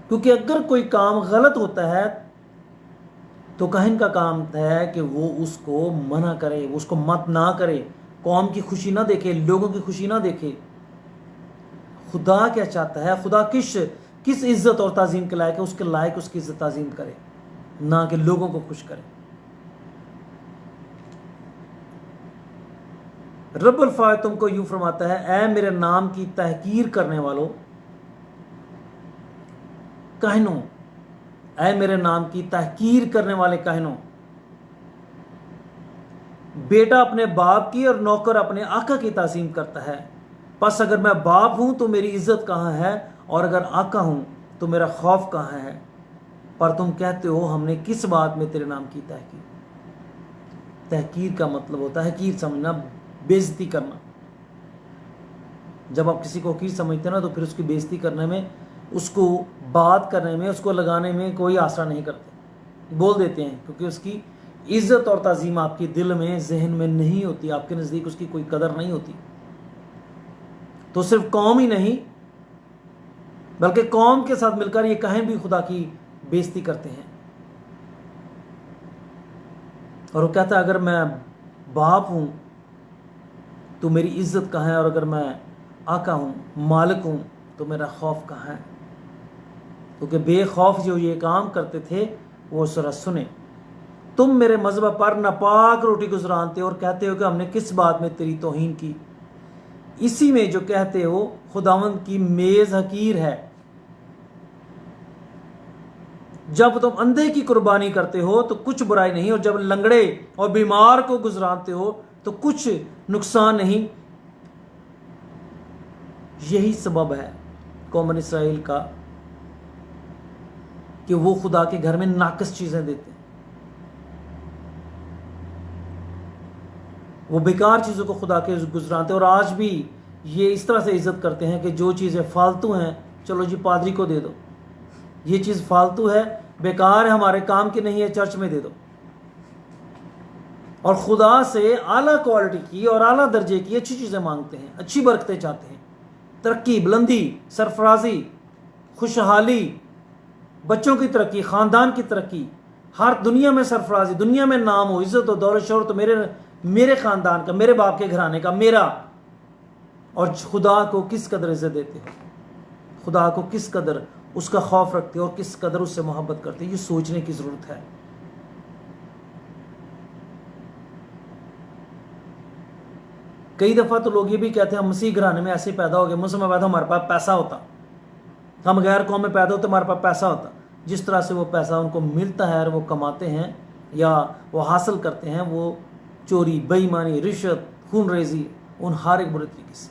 क्योंकि अगर कोई काम गलत होता है तो काहिन का काम है कि वो उसको मना करे, वो उसको मत ना करे, कौम की खुशी ना देखे, लोगों की खुशी ना देखे। खुदा क्या चाहता है? खुदा किस इज्जत और ताज़ीम के लायक है? उसके लायक उसकी इज्जत ताज़ीम करे, ना कि लोगों को खुश करे। रब्बुल फ़ाइद तुमको यूं फरमाता है, ऐ मेरे नाम की तहकीर करने वालों, काहिनों, ऐ मेरे नाम की तहकीर करने वाले काहिनों, बेटा अपने बाप की और नौकर अपने आका की ताज़ीम करता है। बस अगर मैं बाप हूं तो मेरी इज्जत कहाँ है, और अगर आका हूं तो मेरा खौफ कहाँ है? पर तुम कहते हो हमने किस बात में तेरे नाम की तहकीर। तहकीर का मतलब होता है हकीर समझना, बेइज्जती करना। जब आप किसी को हकीर समझते हैं ना तो फिर उसकी बेइज्जती करने में, उसको बात करने में, उसको लगाने में कोई आसरा नहीं करते, बोल देते हैं, क्योंकि उसकी इज्जत और ताज़ीम आपके दिल में, जहन में नहीं होती, आपके नज़दीक उसकी कोई कदर नहीं होती। तो सिर्फ कौम ही नहीं बल्कि कौम के साथ मिलकर ये काहिन भी खुदा की बेइज्जती करते हैं। और वो कहता है अगर मैं बाप हूं तो मेरी इज्जत कहाँ है, और अगर मैं आका हूं, मालिक हूं, तो मेरा खौफ कहाँ है? क्योंकि बेखौफ जो ये काम करते थे वो जरा सुने। तुम मेरे मज़हब पर नापाक रोटी गुजरानते हो और कहते हो कि हमने किस बात में तेरी तौहीन की। इसी में जो कहते हो खुदावंद की मेज हकीर है। जब तुम अंधे की कुर्बानी करते हो तो कुछ बुराई नहीं, और जब लंगड़े और बीमार को गुजराते हो तो कुछ नुकसान नहीं। यही सबब है कौम इसराइल का कि वो खुदा के घर में नाकस चीजें देते हैं, वो बेकार चीज़ों को खुदा के गुजराते। और आज भी ये इस तरह से इज्जत करते हैं कि जो चीज़ें फालतू हैं, चलो जी पादरी को दे दो, ये चीज़ फालतू है, बेकार है, हमारे काम की नहीं है, चर्च में दे दो। और खुदा से आला क्वालिटी की और आला दर्जे की अच्छी चीज़ें मांगते हैं, अच्छी बरकतें चाहते हैं, तरक्की, बुलंदी, सरफराजी, खुशहाली, बच्चों की तरक्की, ख़ानदान की तरक्की, हर दुनिया में सरफराजी, दुनिया में नाम हो, इज्जत हो, दौलत शोहरत तो मेरे ख़ानदान का, मेरे बाप के घराने का, मेरा। और खुदा को किस कदर इज्जत देते हो, खुदा को किस कदर उसका खौफ रखते हो और किस कदर उससे मोहब्बत करते हो, ये सोचने की ज़रूरत है। कई दफ़ा तो लोग ये भी कहते हैं हम मसीह घराने में ऐसे पैदा हो गए, मुझसे में पैदा हमारे पास पैसा होता, हम गैर कौम में पैदा होते हमारे पास पैसा होता। जिस तरह से वो पैसा उनको मिलता है और वो कमाते हैं या वो हासिल करते हैं, वो चोरी, बेईमानी, रिश्वत, खून रेजी, उन हर एक बुरे तरीके से।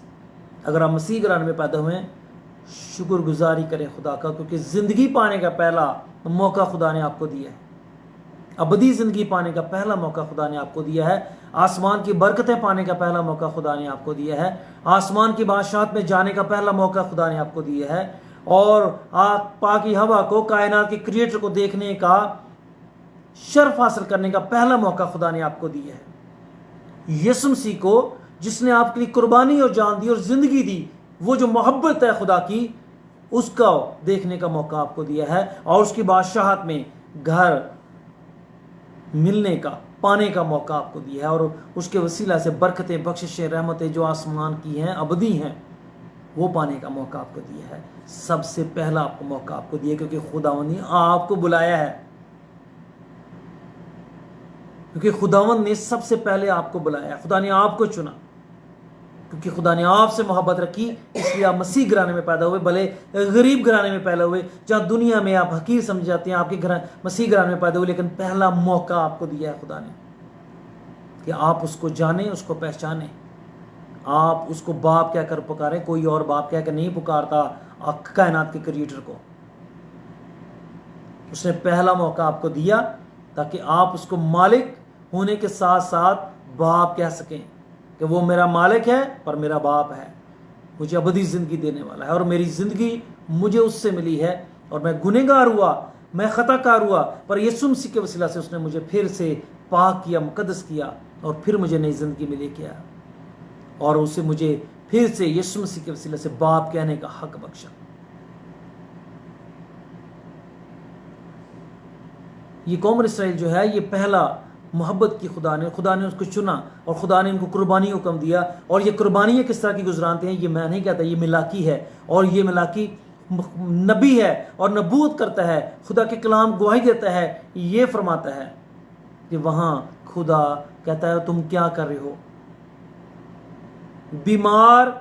अगर आप मसीह घराने में पैदा हुए, शुक्रगुजारी करें खुदा का, क्योंकि ज़िंदगी पाने का पहला मौका खुदा ने आपको दिया है। अबदी ज़िंदगी पाने का पहला मौका खुदा ने आपको दिया है। आसमान की बरकतें पाने का पहला मौका खुदा ने आपको दिया है। आसमान की बादशाहत में जाने का पहला मौका खुदा ने आपको दिया है। और पाकी हवा को, कायनात के क्रिएटर को देखने का शर्फ हासिल करने का पहला मौका खुदा ने आपको दिया है। यीशु मसीह को, जिसने आपके लिए कुर्बानी और जान दी और ज़िंदगी दी, वो जो मोहब्बत है खुदा की, उसका देखने का मौका आपको दिया है। और उसकी बादशाहत में घर मिलने का, पाने का मौका आपको दिया है। और उसके वसीला से बरकतें, बख्शिशें, रहमतें जो आसमान की हैं, अबदी हैं, वो पाने का मौका आपको दिया है। सबसे पहला आपको मौका आपको दिया, क्योंकि खुदावंद ने आपको बुलाया है, क्योंकि खुदावंद ने सबसे पहले आपको बुलाया है। खुदा ने आपको चुना, क्योंकि खुदा ने आपसे मोहब्बत रखी, इसलिए आप मसीह घराने में पैदा हुए, भले गरीब घराने में पैदा हुए, जहाँ दुनिया में आप हकीर समझे जाते हैं, आपके घर मसीह घराने में पैदा हुए, लेकिन पहला मौका आपको दिया है खुदा ने कि आप उसको जाने, उसको पहचाने, आप उसको बाप कहकर पुकारें। कोई और बाप कहकर नहीं पुकारता कायनात के क्रिएटर को। उसने पहला मौका आपको दिया ताकि आप उसको मालिक होने के साथ साथ बाप कह सकें कि वो मेरा मालिक है पर मेरा बाप है, मुझे अबदी ज़िंदगी देने वाला है, और मेरी ज़िंदगी मुझे उससे मिली है। और मैं गुनहगार हुआ, मैं ख़ताकार हुआ, पर यीशु मसीह के वसीला से उसने मुझे फिर से पाक किया, मुकद्दस किया, और फिर मुझे नई ज़िंदगी मिले किया, और उसे मुझे फिर से यीशु मसीह के वसीले से बाप कहने का हक बख्शा। ये कौम इसराइल जो है, ये पहला मोहब्बत की खुदा ने उसको चुना, और खुदा ने इनको कुर्बानी हुक्म दिया। और ये कुर्बानियाँ किस तरह की गुजरानते हैं, ये मैं नहीं कहता, ये मिलाकी है। और ये मिलाकी नबी है और नबूत करता है, खुदा के कलाम गवाही देता है। ये फरमाता है कि वहाँ खुदा कहता है तुम क्या कर रहे हो, बीमार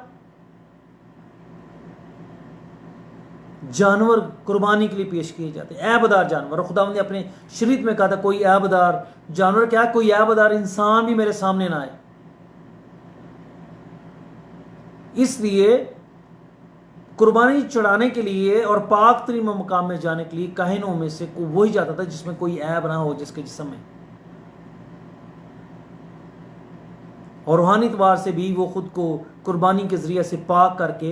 जानवर कुर्बानी के लिए पेश किए जाते हैं, ऐबदार जानवर। और खुदा ने अपने शरीयत में कहा था कोई ऐबदार जानवर, क्या कोई ऐबदार इंसान भी मेरे सामने ना आए। इसलिए कुर्बानी चढ़ाने के लिए और पाक तरीन मकाम में जाने के लिए काहिनों में से वही जाता था जिसमें कोई ऐब ना हो, जिसके जिस्म में। और रूहानी एतबार से भी वो खुद को कुर्बानी के जरिए से पाक करके,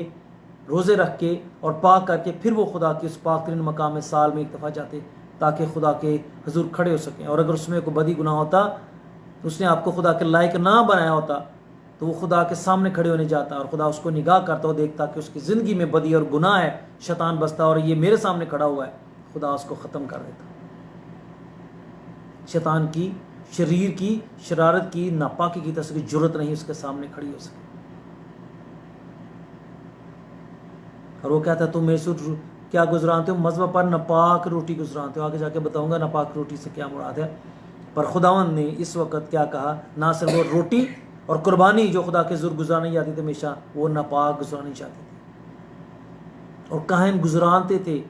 रोज़े रख के और पाक करके, फिर वो खुदा के उस पाक तरीन मकाम में साल में एक दफ़ा जाते ताकि खुदा के हुजूर खड़े हो सकें। और अगर उसमें कोई बदी गुनाह होता, तो उसने आपको खुदा के लायक ना बनाया होता, तो वो खुदा के सामने खड़े होने जाता और खुदा उसको निगाह करता और देखता कि उसकी ज़िंदगी में बदी और गुनाह है, शैतान बसता और ये मेरे सामने खड़ा हुआ है, खुदा उसको ख़त्म कर देता। शैतान की, शरीर की, शरारत की, नापाकी की तरह की जरूरत नहीं उसके सामने खड़ी हो सके। और वो कहता है तुम मेरे से क्या गुजरानते हो, मज़हब पर नापाक रोटी गुजरानते हो। आगे जाके बताऊंगा नापाक रोटी से क्या मुराद है। पर खुदावंद ने इस वक्त क्या कहा, ना सिर्फ वो रोटी और कुर्बानी जो खुदा के ज़ुर गुजरानी जाती थी हमेशा, वो नापाक गुजरानी चाहती थी और काहिन गुजरानते थे।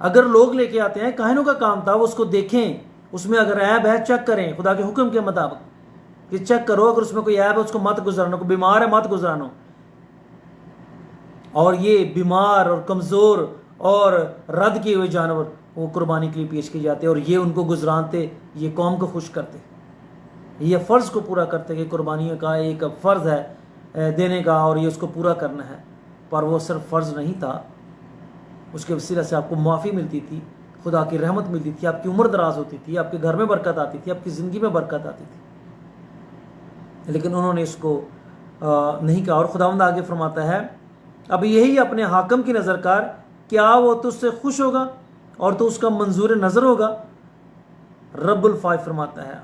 अगर लोग लेके आते हैं, काहिनों का काम था वो उसको देखें, उसमें अगर ऐब है चेक करें खुदा के हुक्म के मुताबिक कि चेक करो, अगर उसमें कोई ऐब है उसको मत गुजरानो, कोई बीमार है मत गुजरानो। और ये बीमार और कमज़ोर और रद्द किए हुए जानवर वो कुर्बानी के लिए पेश किए जाते और ये उनको गुजरानते, ये कौम को खुश करते, ये फ़र्ज़ को पूरा करते कि कुर्बानियों का एक फ़र्ज़ है देने का और ये उसको पूरा करना है। पर वो सिर्फ फ़र्ज़ नहीं था, उसके वसीला से आपको माफ़ी मिलती थी, खुदा की रहमत मिलती थी, आपकी उम्र दराज होती थी, आपके घर में बरकत आती थी, आपकी ज़िंदगी में बरकत आती थी। लेकिन उन्होंने इसको नहीं कहा। और खुदावंद आगे फरमाता है, अब यही अपने हाकम की नज़र कर, क्या वो तुझसे खुश होगा और तो उसका मंजूर नज़र होगा। रब्बुल फ़ाइफ फरमाता है,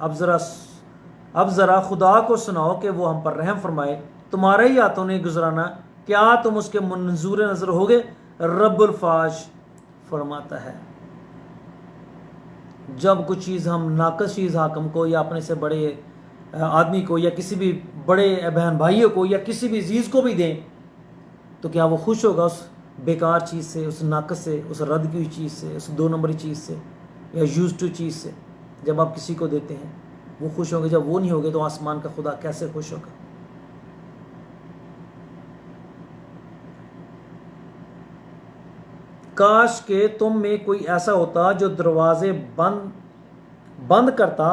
अब ज़रा खुदा को सुनाओ कि वो हम पर रहम फरमाए, तुम्हारे ही हाथों ने गुजराना, क्या तुम उसके मंजूर नज़र होगे। रब्बुल फ़ाश फरमाता है, जब कुछ चीज़ हम नाकस चीज़ हाकम को या अपने से बड़े आदमी को या किसी भी बड़े बहन भाइयों को या किसी भी अजीज़ को भी दें, तो क्या वो खुश होगा उस बेकार चीज़ से, उस नाकस से, उस रद्द की हुई चीज़ से, उस 2 नंबरी चीज़ से या यूज टू चीज़ से। जब आप किसी को देते हैं वो खुश होंगे, जब वो नहीं होगे तो आसमान का खुदा कैसे खुश होगा। काश के तुम में कोई ऐसा होता जो दरवाजे बंद करता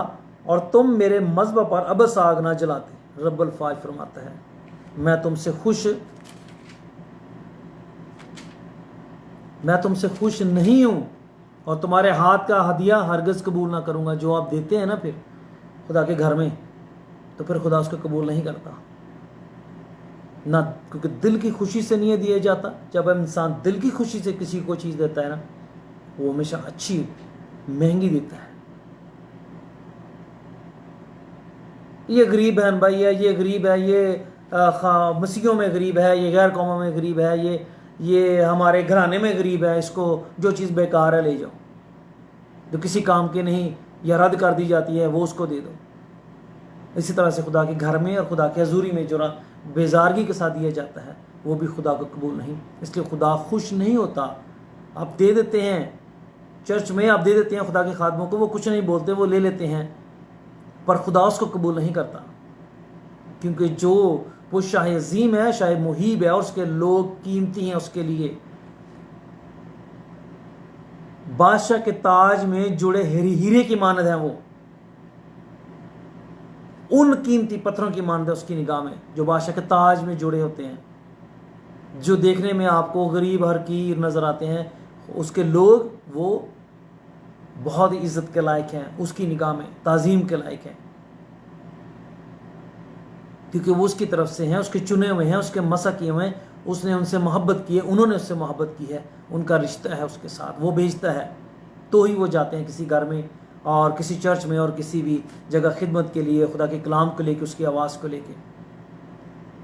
और तुम मेरे मज़हब पर अबस आग ना जलाते। रब्बुल फाज फरमाता है मैं तुमसे खुश नहीं हूँ और तुम्हारे हाथ का हदिया हरगिज़ कबूल ना करूँगा। जो आप देते हैं ना फिर खुदा के घर में, तो फिर खुदा उसको कबूल नहीं करता ना, क्योंकि दिल की खुशी से नहीं दिया जाता। जब इंसान दिल की खुशी से किसी को चीज़ देता है ना, वो हमेशा अच्छी महंगी देता है। ये गरीब बहन भाई है, ये गरीब है, ये मसीहों में गरीब है, ये गैर कौमों में गरीब है, ये हमारे घराने में गरीब है, इसको जो चीज़ बेकार है ले जाओ, जो किसी काम के नहीं या रद्द कर दी जाती है वो उसको दे दो। इसी तरह से खुदा के घर में और खुदा की हजूरी में जो बेजारगी के साथ दिया जाता है वो भी खुदा को कबूल नहीं। इसलिए खुदा खुश नहीं होता। आप दे देते हैं चर्च में, आप दे देते हैं खुदा के खादमों को, वो कुछ नहीं बोलते, वो ले लेते हैं, पर खुदा उसको कबूल नहीं करता, क्योंकि जो वो शाह अजीम है, शाह मुहीब है और उसके लोग कीमती हैं उसके लिए। बादशाह के ताज में जुड़े हीरे की मानद है वो, उन कीमती पत्थरों की मानद है उसकी निगाह में जो बादशाह के ताज में जुड़े होते हैं, जो देखने में आपको गरीब हरकीर नजर आते हैं, उसके लोग वो बहुत इज्जत के लायक हैं, उसकी निगाह में ताजीम के लायक हैं, क्योंकि वो उसकी तरफ से हैं, उसके चुने हुए हैं, उसके मसा किए हुए हैं, उसने उनसे मोहब्बत की है, उन्होंने उससे मोहब्बत की है, उनका रिश्ता है उसके साथ, वो भेजता है तो ही वो जाते हैं किसी घर में और किसी चर्च में और किसी भी जगह खिदमत के लिए, खुदा के कलाम को लेके, उसकी आवाज़ को लेके।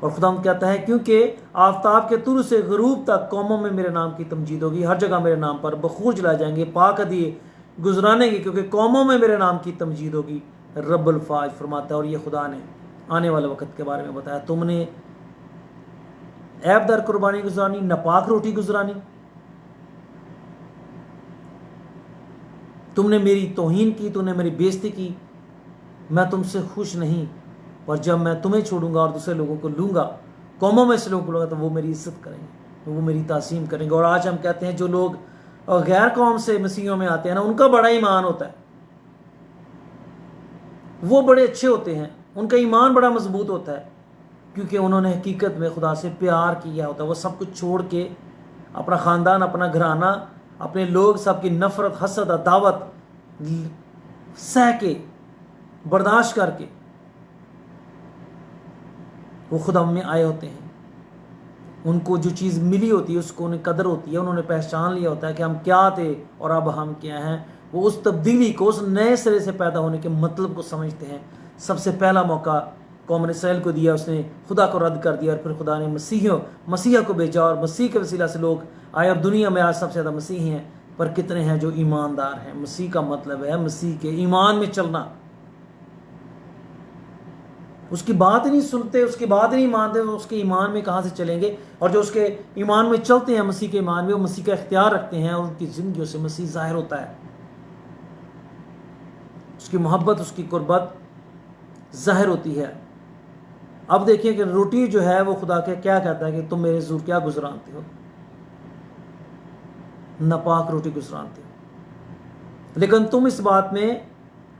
और खुदा कहता है क्योंकि आफ्ताब के तुर से गरूब तक कौमों में मेरे नाम की तमजीद होगी, हर जगह मेरे नाम पर बखूर जलाए जाएंगे, पाक हदिये गुजरानेंगे, क्योंकि कौमों में मेरे नाम की तमजीद होगी। रब्बुल फाज फरमाता है। और ये खुदा ने आने वाले वक्त के बारे में बताया, तुमने ऐबदार कुर्बानी गुजरानी, नापाक रोटी गुजरानी, तुमने मेरी तौहीन की, तुमने मेरी बेइज्जती की, मैं तुमसे खुश नहीं। और जब मैं तुम्हें छोड़ूंगा और दूसरे लोगों को लूँगा, कौमों में से लोगों को लूँगा, तो वो मेरी इज्जत करेंगे, वो मेरी तासीम करेंगे। और आज हम कहते हैं जो लोग गैर कौम से मसीहों में आते हैं ना, उनका बड़ा ईमान होता है, वो बड़े अच्छे होते हैं, उनका ईमान बड़ा मजबूत होता है, क्योंकि उन्होंने हकीकत में खुदा से प्यार किया होता है। वो सब कुछ छोड़ के, अपना ख़ानदान, अपना घराना, अपने लोग, सबकी नफ़रत, हसद, अदावत सह के, बर्दाश्त करके वो खुदा में आए होते हैं। उनको जो चीज़ मिली होती है उसको उन्हें कदर होती है, उन्होंने पहचान लिया होता है कि हम क्या थे और अब हम क्या हैं। वो उस तब्दीली को, उस नए सिरे से पैदा होने के मतलब को समझते हैं। सबसे पहला मौका कौम इसराइल को दिया, उसने खुदा को रद्द कर दिया, और फिर खुदा ने मसीहा को भेजा, और मसीह के वसीला से लोग आए। और दुनिया में आज सबसे ज़्यादा मसीह हैं, पर कितने हैं जो ईमानदार हैं? मसीह का मतलब है मसीह के ईमान में चलना। उसकी बात नहीं सुनते, उसकी बात नहीं मानते, तो उसके ईमान में कहाँ से चलेंगे? और जो उसके ईमान में चलते हैं, मसीह के ईमान में, वो मसीह का इख्तियार रखते हैं, और उनकी ज़िंदगियों से मसीह ज़ाहिर होता है, उसकी मोहब्बत, उसकी कुर्बत ज़ाहिर होती है। अब देखिए कि रोटी जो है वो खुदा के क्या कहता है कि तुम मेरे ज़ूर क्या गुजरानते हो? नापाक रोटी गुजरानते हो। लेकिन तुम इस बात में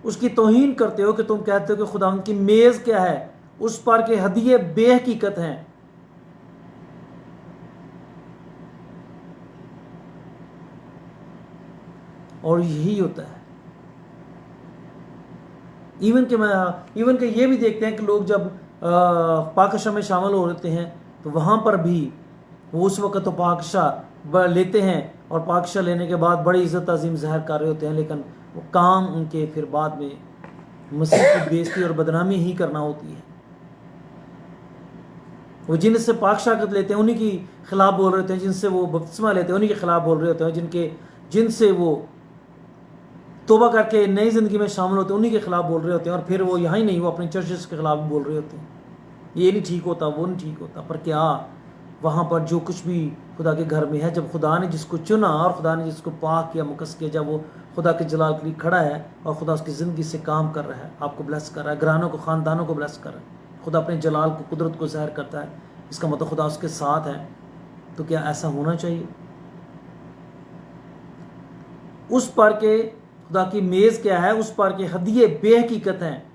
उसकी तौहीन करते हो कि तुम कहते हो कि खुदा की मेज़ क्या है, उस पर के हदिये बेहकीकत हैं। और यही होता है। इवन के ये भी देखते हैं कि लोग जब पाकशा में शामिल हो रहते हैं, तो वहाँ पर भी वो उस वक्त तो पाकशा लेते हैं, और पाकशा लेने के बाद बड़ी इज़्ज़त अजीम ज़ाहिर कर रहे होते हैं, लेकिन वो काम उनके फिर बाद में मसीह की बेइज्जती और बदनामी ही करना होती है। वो जिनसे पाकशागत लेते हैं उन्हीं के खिलाफ बोल रहे होते हैं, जिनसे वो बपतिस्मा लेते हैं उन्हीं के खिलाफ बोल रहे होते हैं, जिनसे वो तौबा करके नई ज़िंदगी में शामिल होते हैं उन्हीं के खिलाफ बोल रहे होते हैं। और फिर वो यहाँ ही नहीं, वो अपने चर्चेस के खिलाफ बोल रहे होते हैं, ये नहीं ठीक होता, वो नहीं ठीक होता। पर क्या वहाँ पर जो कुछ भी खुदा के घर में है, जब खुदा ने जिसको चुना और खुदा ने जिसको पाक किया, मुकस किया, जब वो खुदा के जलाल के लिए खड़ा है और खुदा उसकी ज़िंदगी से काम कर रहा है, आपको ब्लेस कर रहा है, घरानों को, ख़ानदानों को ब्लेस कर रहा है, खुदा अपने जलाल को, कुदरत को ज़ाहिर करता है, इसका मतलब खुदा उसके साथ है। तो क्या ऐसा होना चाहिए? उस पर के खुदा की मेज़ क्या है, उस पर के हदिये बेहकीकत हैं।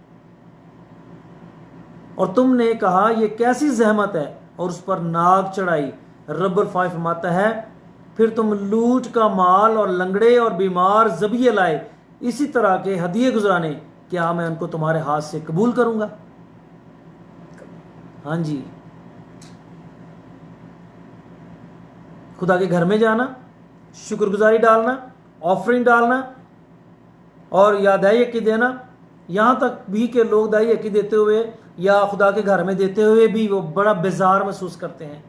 और तुमने कहा ये कैसी जहमत है, और उस पर नाग चढ़ाई। रब्बुल फाइफ फरमाता है, फिर तुम लूट का माल और लंगड़े और बीमार जबिये लाए, इसी तरह के हदिये गुजराने, क्या मैं उनको तुम्हारे हाथ से कबूल करूंगा? हाँ जी, खुदा के घर में जाना, शुक्रगुजारी डालना, ऑफरिंग डालना और या दाई की देना, यहाँ तक भी कि लोग दाई की देते हुए या खुदा के घर में देते हुए भी वो बड़ा बेजार महसूस करते हैं।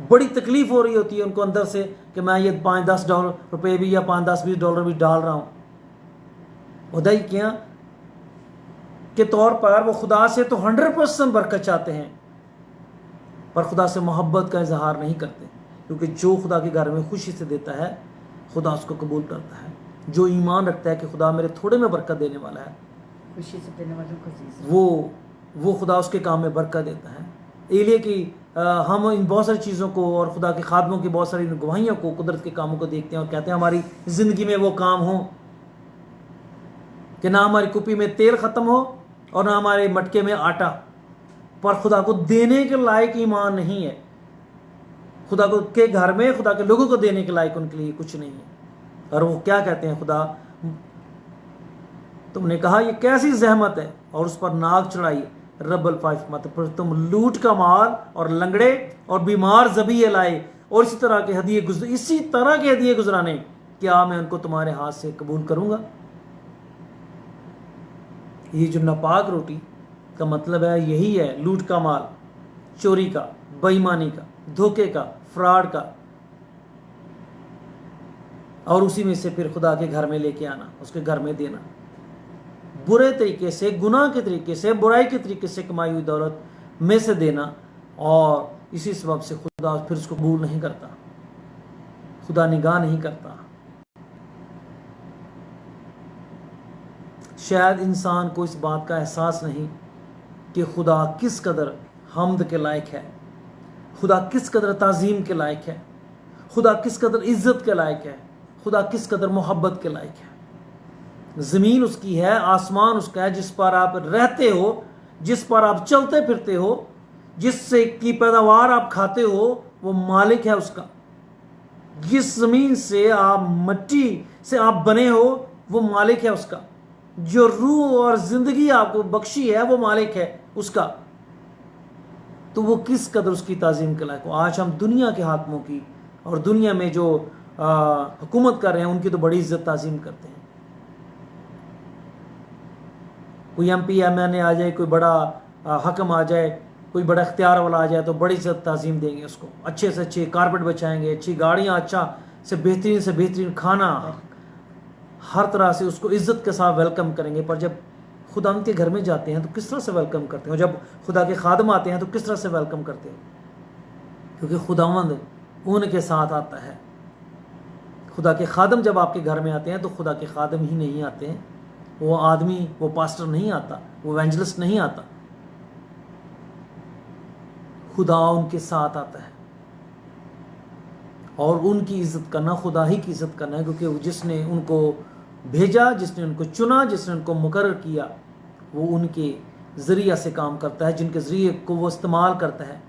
बड़ी तकलीफ हो रही होती है उनको अंदर से कि मैं ये $5-10 रुपये भी या $5-10-20 भी डाल रहा हूँ। खुदाई क्या के तौर पर वो खुदा से तो 100% बरकत चाहते हैं, पर खुदा से मोहब्बत का इजहार नहीं करते, क्योंकि जो खुदा के घर में खुशी से देता है खुदा उसको कबूल करता है। जो ईमान रखता है कि खुदा मेरे थोड़े में बरकत देने वाला है, खुशी से देने वालों को अजीज वो खुदा उसके काम में बरकत देता है। इसलिए कि हम इन बहुत सारी चीज़ों को और खुदा के खादमों की बहुत सारी गवाहियों को, कुदरत के कामों को देखते हैं और कहते हैं हमारी ज़िंदगी में वो काम हो कि ना हमारी कुपी में तेल ख़त्म हो और ना हमारे मटके में आटा, पर खुदा को देने के लायक ईमान नहीं है। खुदा को के घर में खुदा के लोगों को देने के लायक उनके लिए कुछ नहीं है। और वो क्या कहते हैं, खुदा तुमने कहा ये कैसी जहमत है, और उस पर नाग चढ़ाई। रब्बुल फाइफ मतलब फिर तुम लूट का माल और लंगड़े और बीमार जबिये लाए, और इसी तरह के हदिये गुजराने, क्या मैं उनको तुम्हारे हाथ से कबूल करूंगा? ये जो नापाक रोटी का मतलब है यही है, लूट का माल, चोरी का, बेईमानी का, धोखे का, फ्रॉड का, और उसी में से फिर खुदा के घर में लेके आना, उसके घर में देना, बुरे तरीके से, गुनाह के तरीके से, बुराई के तरीके से कमाई हुई दौलत में से देना, और इसी सबब से खुदा फिर उसको कबूल नहीं करता, खुदा निगाह नहीं करता। शायद इंसान को इस बात का एहसास नहीं कि खुदा किस कदर हम्द के लायक है, खुदा किस कदर ताज़ीम के लायक है, खुदा किस कदर इज्जत के लायक है, खुदा किस कदर मोहब्बत के लायक है। ज़मीन उसकी है, आसमान उसका है, जिस पर आप रहते हो, जिस पर आप चलते फिरते हो, जिससे की पैदावार आप खाते हो, वो मालिक है उसका। जिस ज़मीन से आप, मिट्टी से आप बने हो, वो मालिक है उसका। जो रूह और ज़िंदगी आपको बख्शी है, वो मालिक है उसका। तो वो किस कदर उसकी ताज़ीम के लायक हो। आज हम दुनिया के हाकिमों की और दुनिया में जो हुकूमत कर रहे हैं उनकी तो बड़ी इज्जत ताज़ीम करते हैं। कोई MP MNA आ जाए, कोई बड़ा हकम आ जाए, कोई बड़ा इख्तियार वाला आ जाए तो बड़ी इज्जत ताज़ीम देंगे उसको, अच्छे से अच्छे कारपेट बिछाएंगे, अच्छी गाड़ियाँ, अच्छा से बेहतरीन खाना, हर तरह से उसको इज्जत के साथ वेलकम करेंगे। पर जब खुदा के घर में जाते हैं तो किस तरह से वेलकम करते हैं, और जब खुदा के खादम आते हैं तो किस तरह से वेलकम करते हैं, क्योंकि खुदावंद उनके साथ आता है। खुदा के खादम जब आपके घर में आते हैं तो खुदा के खादम ही नहीं आते हैं, वो आदमी, वो पास्टर नहीं आता, वो एवेंजलिस्ट नहीं आता, खुदा उनके साथ आता है। और उनकी इज्जत करना खुदा ही की इज्जत करना है, क्योंकि जिसने उनको भेजा, जिसने उनको चुना, जिसने उनको मुकर्रर किया, वो उनके ज़रिया से काम करता है। जिनके ज़रिए को वो इस्तेमाल करता है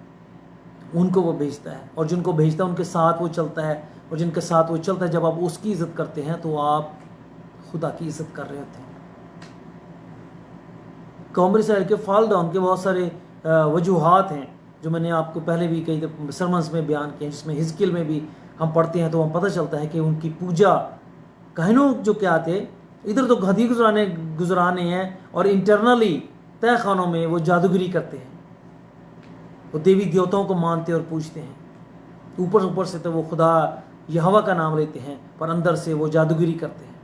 उनको वो भेजता है, और जिनको भेजता है उनके साथ वो चलता है, और जिनके साथ वो चलता है, जब आप उसकी इज़्ज़त करते हैं तो आप खुदा की इज़्ज़त कर रहे होते हैं। कौम इसराइल के फाल डाउन के बहुत सारे वजूहात हैं जो मैंने आपको पहले भी कई सरमन्स में बयान किए, जिसमें हिजकिल में भी हम पढ़ते हैं तो हम पता चलता है कि उनकी पूजा कहनों जो क्या थे, इधर तो हदी गुजराने हैं, और इंटरनली तय खानों में वो जादूगरी करते हैं, वो देवी देवताओं को मानते और पूजते हैं। ऊपर से तो वो खुदा यहोवा का नाम लेते हैं, पर अंदर से वो जादूगरी करते हैं,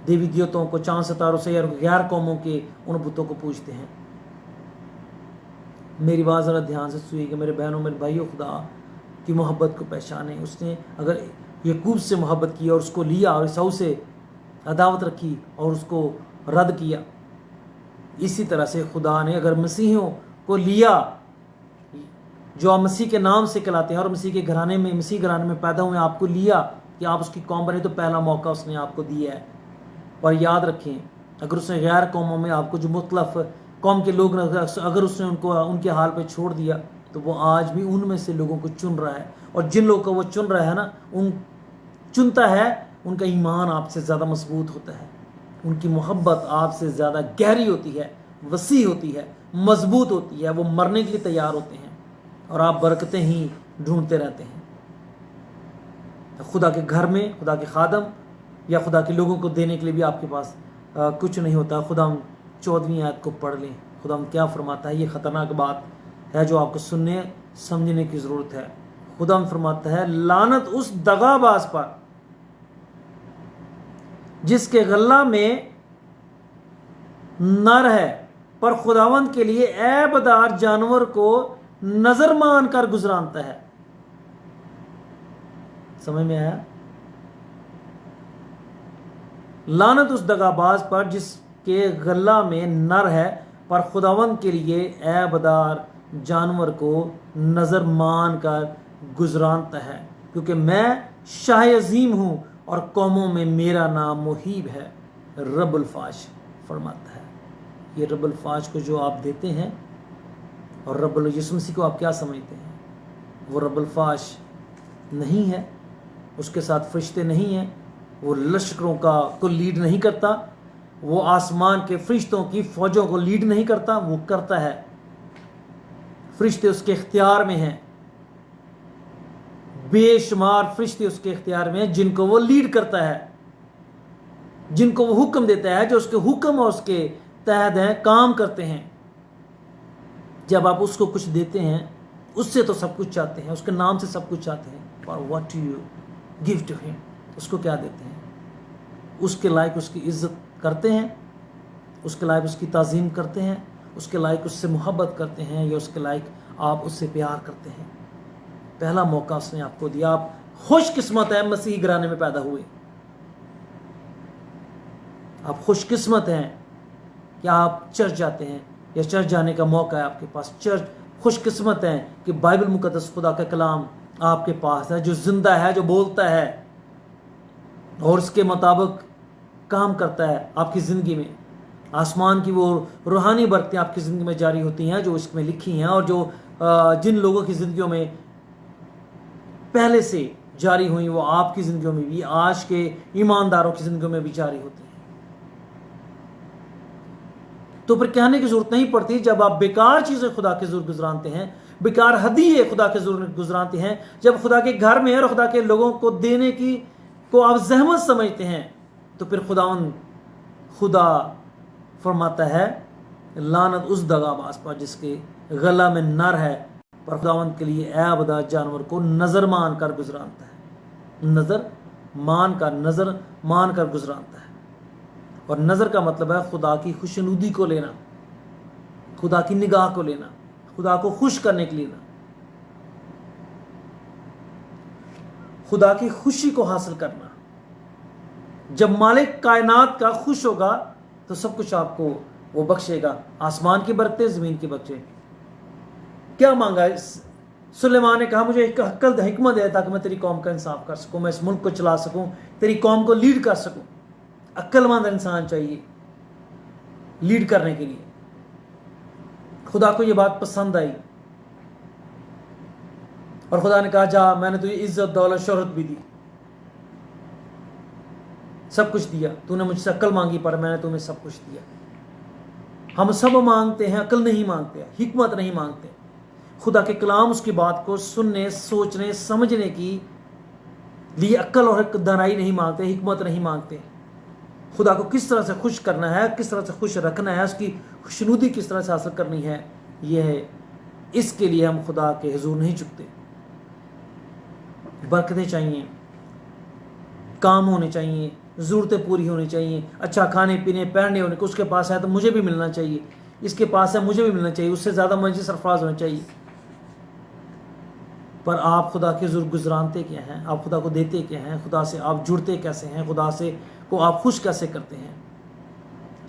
देवी देवताओं को, चांद सितारों से या गैर कौमों के उन बुतों को पूजते हैं। मेरी बात ज़रा ध्यान से सुनिएगा मेरे बहनों, मेरे भाइयों, खुदा की मोहब्बत को पहचाने। उसने अगर याकूब से मोहब्बत की और उसको लिया, और ईसाऊ से अदावत रखी और उसको रद्द किया, इसी तरह से खुदा ने अगर मसीहियों को लिया जो आप मसीह के नाम से कहलाते हैं, और मसीह के घराने में, मसीह घराने में पैदा हुए, आपको लिया कि आप उसकी कौम बने, तो पहला मौका उसने आपको दिया है। और याद रखें, अगर उसने गैर कौमों में आपको जो मुख्तलिफ कौम के लोग, अगर उसने उनको उनके हाल पे छोड़ दिया, तो वो आज भी उनमें से लोगों को चुन रहा है। और जिन लोगों को वो चुन रहा है ना, चुनता है, उनका ईमान आपसे ज़्यादा मजबूत होता है, उनकी मोहब्बत आपसे ज़्यादा गहरी होती है, वसी होती है, मजबूत होती है, वो मरने के लिए तैयार होते हैं, और आप बरकतें ही ढूंढते रहते हैं। खुदा के घर में खुदा के खादम या खुदा के लोगों को देने के लिए भी आपके पास कुछ नहीं होता। खुदा 14वीं आयत को पढ़ लें, खुदा क्या फरमाता है। ये ख़तरनाक बात है जो आपको सुनने समझने की ज़रूरत है। खुदा फरमाता है, लानत उस दगाबाज पर जिसके गल्ला में नर है, पर खुदावंद के लिए ऐबदार जानवर को नजर मान कर गुजरानता है। समझ में आया? लानत उस दगाबाज पर जिसके गल्ला में नर है, पर खुदावंद के लिए ऐबदार जानवर को नजर मान कर गुजरानता है, क्योंकि मैं शाह अजीम हूं और कौमों में मेरा नाम मुहीब है। रब्बुल फाश फरमाता है। ये रब्बुल फाश को जो आप देते हैं, और रब्बुल यीशु मसीह को आप क्या समझते हैं? वो रब्बुल फाश नहीं है, उसके साथ फरिश्ते नहीं हैं, वो लश्करों को लीड नहीं करता, वो आसमान के फरिश्तों की फौजों को लीड नहीं करता, वो करता है। फरिश्ते उसके इख्तियार में हैं, बेशुमार फरिश्ते उसके इख्तियार में हैं, जिनको वो लीड करता है, जिनको वो हुक्म देता है, जो उसके हुक्म और उसके तहत हैं, काम करते हैं। जब आप उसको कुछ देते हैं, उससे तो सब कुछ चाहते हैं, उसके नाम से सब कुछ चाहते हैं, पर what do you give to him? उसको क्या देते हैं? उसके लायक उसकी इज्जत करते हैं, उसके लायक उसकी ताज़ीम करते हैं, उसके लायक उससे मोहब्बत करते हैं, या उसके लायक आप उससे प्यार करते हैं? पहला मौका उसने आपको दिया। आप खुशकिस्मत हैं मसीही घराने में पैदा हुए। आप खुशकिस्मत हैं कि आप चर्च जाते हैं, या चर्च जाने का मौका है आपके पास। चर्च खुशकिस्मत हैं कि बाइबल मुकद्दस खुदा का कलाम आपके पास है, जो जिंदा है, जो बोलता है और उसके मुताबिक काम करता है आपकी ज़िंदगी में। आसमान की वो रूहानी बरकतें आपकी ज़िंदगी में जारी होती हैं जो इसमें लिखी हैं, और जो जिन लोगों की ज़िंदगियों में पहले से जारी हुई, वो आपकी ज़िंदगियों में भी, आज के ईमानदारों की ज़िंदगियों में भी जारी होती हैं। तो फिर कहने की ज़रूरत नहीं पड़ती, जब आप बेकार चीज़ें खुदा के ज़रूर गुजरानते हैं, बेकार हदीये खुदा के ज़रूर गुजरानते हैं, जब खुदा के घर में और खुदा के लोगों को देने की को आप जहमत समझते हैं, तो फिर खुदा फरमाता है, लानत उस दगाबाज पर जिसके गला में नर है, पर खुदावंद के लिए ऐबदार जानवर को नजर मान कर गुजरानता है। नजर मान कर गुजरानता है। और नजर का मतलब है खुदा की खुशनुदी को लेना, खुदा की निगाह को लेना, खुदा को खुश करने के लिए लेना, खुदा की खुशी को हासिल करना। जब मालिक कायनात का खुश होगा तो सब कुछ आपको वो बख्शेगा, आसमान की बरकतें, ज़मीन की बरकतें। क्या मांगा सुलेमान ने? कहा, मुझे एक अक्ल हिकमत दे ताकि मैं तेरी कौम का इंसाफ कर सकूं, मैं इस मुल्क को चला सकूं, तेरी कौम को लीड कर सकूं। अक्लमंद इंसान चाहिए लीड करने के लिए। खुदा को ये बात पसंद आई, और खुदा ने कहा, जा, मैंने तुझे इज्जत, दौलत, शोहरत भी दी, सब कुछ दिया। तूने मुझसे अक्ल मांगी, पर मैंने तुम्हें सब कुछ दिया। हम सब मांगते हैं, अक्ल नहीं मांगते, हिकमत नहीं मांगते। खुदा के कलाम, उसकी बात को सुनने, सोचने, समझने की लिए अक्ल और दानाई नहीं मांगते, हिकमत नहीं मांगते। खुदा को किस तरह से खुश करना है, किस तरह से खुश रखना है, उसकी खुशनुदी किस तरह से हासिल करनी है, यह है। इसके लिए हम खुदा के हुजूर नहीं झुकते। बरकतें चाहिए, काम होने चाहिए, ज़रूरतें पूरी होनी चाहिए, अच्छा खाने पीने पहनने होने को। उसके पास है तो मुझे भी मिलना चाहिए, इसके पास है मुझे भी मिलना चाहिए, उससे ज़्यादा मुझे सरफराज होना चाहिए। पर आप खुदा के ज़रूर गुजरानते क्या हैं? आप खुदा को देते क्या हैं? खुदा से आप जुड़ते कैसे हैं? खुदा से को आप खुश कैसे करते हैं?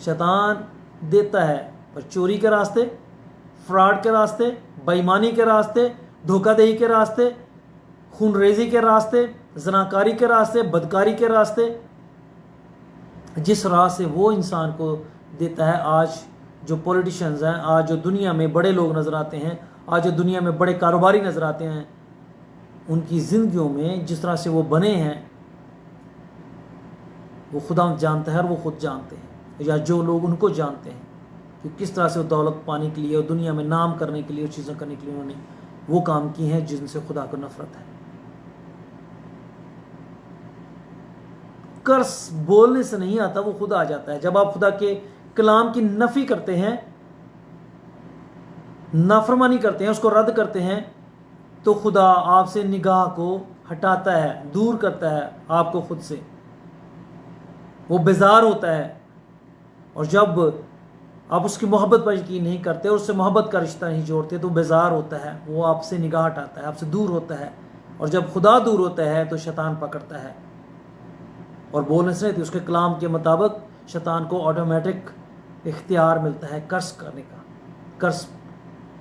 शैतान देता है, पर चोरी के रास्ते, फ्रॉड के रास्ते, बेईमानी के रास्ते, धोखाधड़ी के रास्ते, खूनरेजी के रास्ते, जनाकारी के रास्ते, बदकारी के रास्ते, जिस राह से वो इंसान को देता है। आज जो पॉलिटिशियंस हैं, आज जो दुनिया में बड़े लोग नज़र आते हैं, आज जो दुनिया में बड़े कारोबारी नज़र आते हैं, उनकी ज़िंदगियों में जिस तरह से वो बने हैं वो खुदा जानता है और वो खुद जानते हैं, या जो लोग उनको जानते हैं कि किस तरह से वो दौलत पाने के लिए और दुनिया में नाम करने के लिए और चीज़ें करने के लिए उन्होंने वो काम किए हैं जिनसे खुदा को नफरत है। कर्स बोलने से नहीं आता, वो खुद आ जाता है। जब आप खुदा के कलाम की नफी करते हैं, नाफरमानी करते हैं, उसको रद्द करते हैं, तो खुदा आपसे निगाह को हटाता है, दूर करता है आपको खुद से। वो बेजार होता है। और जब आप उसकी मोहब्बत पर यकीन नहीं करते और उससे मोहब्बत का रिश्ता नहीं जोड़ते तो बेजार होता है, वो आपसे निगाह हटाता है, आपसे दूर होता है। और जब खुदा दूर होता है तो शैतान पकड़ता है, और बोलने से नहीं, उसके कलाम के मुताबिक शैतान को ऑटोमेटिक इख्तियार मिलता है कर्स करने का, कर्स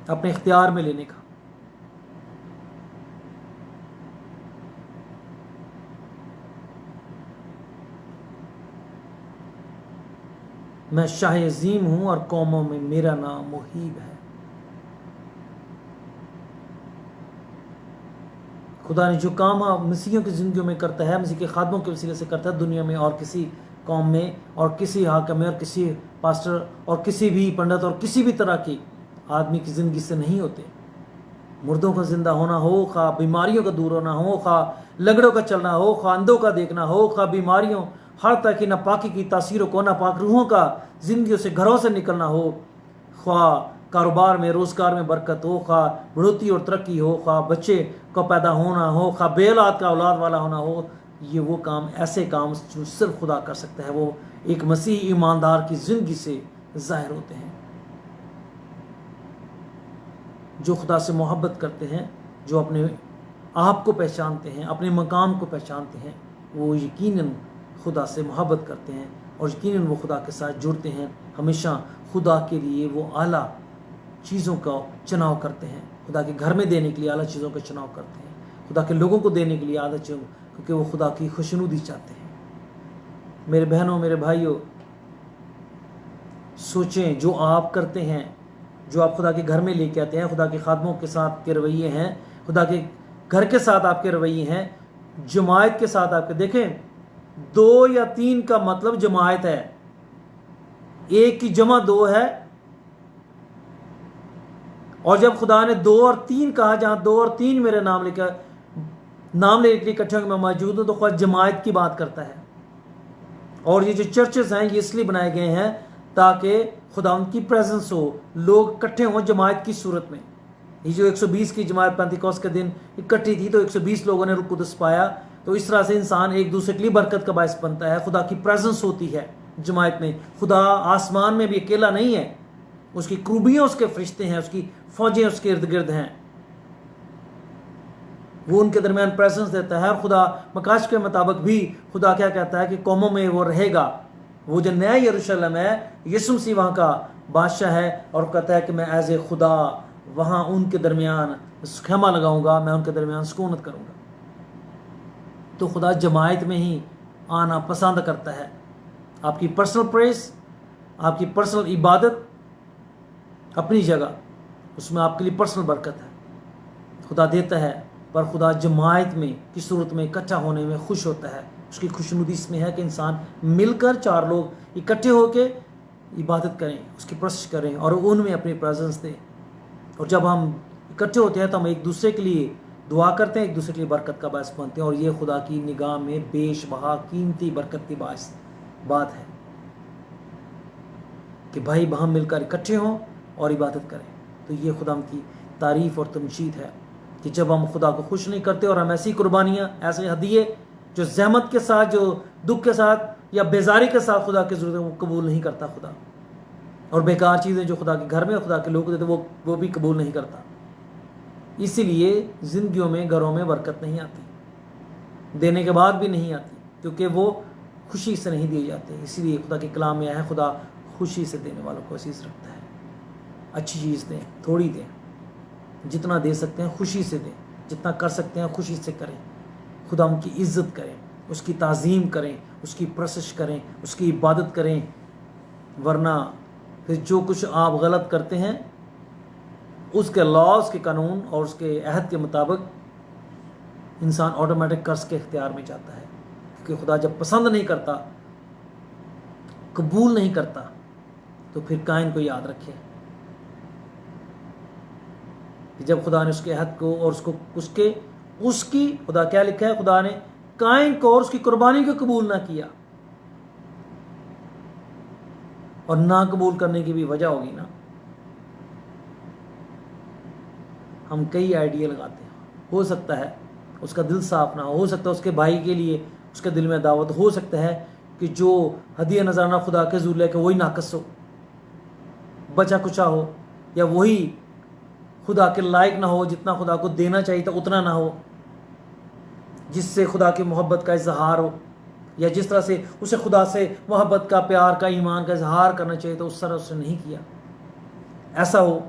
अपने इख्तियार में लेने का। मैं शाह अजीम हूं और कौमों में मेरा नाम मुहीब है। खुदा ने जो काम मसीहियों की ज़िंदगियों में करता है, मसीह के खादमों के वसीले से करता है, दुनिया में और किसी कौम में और किसी हाकिम में और किसी पास्टर और किसी भी पंडित और किसी भी तरह की आदमी की ज़िंदगी से नहीं होते। मुर्दों का ज़िंदा होना हो, खा बीमारियों का दूर होना हो, खा लगड़ों का चलना हो, खा अंधों का देखना हो, खा बीमारियों हर तरह की नापाकी की तासीरों को, नापाक रूहों का ज़िंदगियों से घरों से निकलना हो, ख्वा कारोबार में रोज़गार में बरकत हो, खा बढ़ोतरी और तरक्की हो, खा बच्चे का पैदा होना हो, खा बेऔलाद का औलाद वाला होना हो, ये वो काम, ऐसे काम जो सिर्फ खुदा कर सकता है, वो एक मसीही ईमानदार की ज़िंदगी से ज़ाहिर होते हैं। जो खुदा से मोहब्बत करते हैं, जो अपने आप को पहचानते हैं, अपने मकाम को पहचानते हैं, वो यकीनन खुदा से मोहब्बत करते हैं और यकीनन वो खुदा के साथ जुड़ते हैं। हमेशा खुदा के लिए वो आला चीज़ों का चुनाव करते हैं, खुदा के घर में देने के लिए आला चीज़ों का चुनाव करते हैं, खुदा के लोगों को देने के लिए आला चीज़ों, क्योंकि वो खुदा की खुशनुदी चाहते हैं। मेरे बहनों, मेरे भाइयों, सोचें जो आप करते हैं, जो आप खुदा के घर में लेके आते हैं, खुदा के खादमों के साथ के रवैये हैं, खुदा के घर के साथ आपके रवैये हैं, जमायत के साथ आपके, देखें 2 या 3 का मतलब जमायत है, 1 की जमा 2 है। और जब खुदा ने 2 और 3 कहा, जहां 2 और 3 मेरे नाम लेने के लिए इकट्ठे मैं मौजूद हूं, तो खुदा जमायत की बात करता है। और ये जो चर्चेस हैं, ये इसलिए बनाए गए हैं ताकि खुदा उनकी प्रेजेंस हो, लोग इकट्ठे हों जमायत की सूरत में। ये जो 120 की जमायत पेंतिकोस्त के दिन इकट्ठी थी, तो 120 लोगों ने रूह कुदस पाया। तो इस तरह से इंसान एक दूसरे के लिए बरकत का बायस बनता है, खुदा की प्रेजेंस होती है जमायत में। खुदा आसमान में भी अकेला नहीं है, उसकी क्रूबियाँ उसके फरिश्ते हैं, उसकी फौजें उसके इर्द गिर्द हैं, वो उनके दरमियान प्रेजेंस देता है। और खुदा मकाश के मुताबिक भी खुदा क्या कहता है कि कौमों में वो रहेगा। वो जो नया यरूशलेम है, यीशु मसीह वहाँ का बादशाह है, और कहता है कि मैं एज ए खुदा वहाँ उनके दरमियान खेमा लगाऊंगा, मैं उनके दरमियान सुकूनत करूँगा। तो खुदा जमायत में ही आना पसंद करता है। आपकी पर्सनल प्रेस, आपकी पर्सनल इबादत अपनी जगह, उसमें आपके लिए पर्सनल बरकत है, खुदा देता है। पर खुदा जमायत में की सूरत में इकट्ठा होने में खुश होता है। उसकी खुशनुदी इसमें है कि इंसान मिलकर 4 लोग इकट्ठे होकर इबादत करें, उसकी परस्तिश करें और उनमें अपनी प्रेजेंस दें। और जब हम इकट्ठे होते हैं तो हम एक दूसरे के लिए दुआ करते हैं, एक दूसरे के लिए बरकत का बायस बनते हैं। और ये खुदा की निगाह में बेशबहा कीमती बरकत की बात है कि भाई हम मिलकर इकट्ठे हों और इबादत करें। तो ये खुदा की तारीफ़ और तमजीद है कि जब हम खुदा को खुश नहीं करते और हम ऐसी कुर्बानियाँ, ऐसे हदिये जो ज़हमत के साथ, जो दुख के साथ या बेजारी के साथ खुदा की ज़रूरत है, वो कबूल नहीं करता खुदा। और बेकार चीज़ें जो खुदा के घर में खुदा के लोग देते वो भी कबूल नहीं करता। इसीलिए ज़िंदगियों में, घरों में बरकत नहीं आती, देने के बाद भी नहीं आती, क्योंकि वो खुशी से नहीं दिए जाते। इसीलिए खुदा के कलाम में आया है, खुदा खुशी से देने वालों को असीस रखता है। अच्छी चीज़ दें, थोड़ी दें, जितना दे सकते हैं खुशी से दें, जितना कर सकते हैं खुशी से करें। खुदा की इज़्ज़त करें, उसकी ताज़ीम करें, उसकी परस्तिश करें, उसकी इबादत करें। वरना फिर जो कुछ आप गलत करते हैं उसके लॉज के कानून और उसके अहद के मुताबिक इंसान ऑटोमेटिक कर्ज के इख्तियार में जाता है। क्योंकि खुदा जब पसंद नहीं करता, कबूल नहीं करता, तो फिर काइन को याद रखें कि जब खुदा ने उसके अहद को और उसकी खुदा क्या लिखा है, खुदा ने काइन को और उसकी कुर्बानी को कबूल ना किया, और ना कबूल करने की भी वजह होगी ना। हम कई आइडिया लगाते हैं, हो सकता है उसका दिल साफ ना हो सकता है उसके भाई के लिए उसके दिल में दावत, हो सकता है कि जो हदिया नजराना खुदा के ज़ूर लेके वही नाकस हो, बचा कुचा हो, या वही खुदा के लायक ना हो, जितना खुदा को देना चाहिए था उतना ना हो, जिससे खुदा की मोहब्बत का इजहार हो, या जिस तरह से उसे खुदा से मोहब्बत का, प्यार का, ईमान का इजहार करना चाहिए तो उस तरह उसने नहीं किया, ऐसा हो।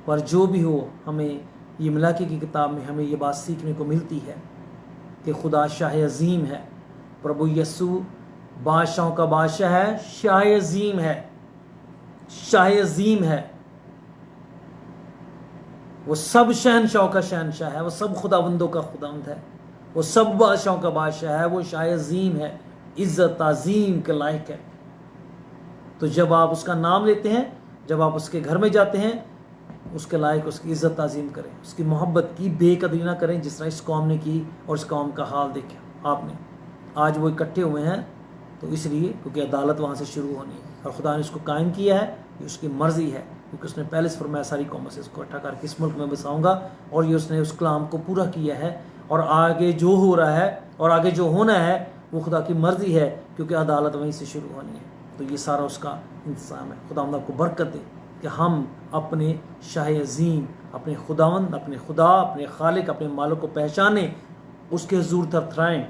पर जो भी हो, हमें ये मलाकी की किताब में हमें ये बात सीखने को मिलती है कि खुदा शाह अज़ीम है, प्रभु यस्सु बादशाहों का बादशाह है, शाह अज़ीम है, शाह अज़ीम है। वो सब शहनशाह का शहनशाह है, वो सब खुदावंदों का खुदावंद है, वो सब बादशाहों का बादशाह है, वो शाह अज़ीम है, इज़्ज़त ताज़ीम के लायक है। तो जब आप उसका नाम लेते हैं, जब आप उसके घर में जाते हैं, उसके लायक उसकी इज़्ज़त ताज़ीम करें, उसकी मोहब्बत की बेकदरी ना करें, जिस तरह इस कौम ने की। और इस कौम का हाल देखा आपने, आज वो इकट्ठे हुए हैं तो इसलिए क्योंकि अदालत वहाँ से शुरू होनी है, और खुदा ने उसको कायम किया है, ये उसकी मर्ज़ी है, क्योंकि उसने पहले से फरमाया सारी कौमों से इसको इकट्ठा करके इस मुल्क में बसाऊँगा, और ये उसने उस कलाम को पूरा किया है। और आगे जो हो रहा है और आगे जो होना है वो खुदा की मर्ज़ी है, क्योंकि अदालत वहीं से शुरू होनी है। तो ये सारा उसका इंतज़ाम है। खुदा आपको बरकत दे कि हम अपने शाह अज़ीम, अपने खुदावंद, अपने खुदा, अपने खालिक, अपने मालिक को पहचाने, उसके हुज़ूर थरथराएं।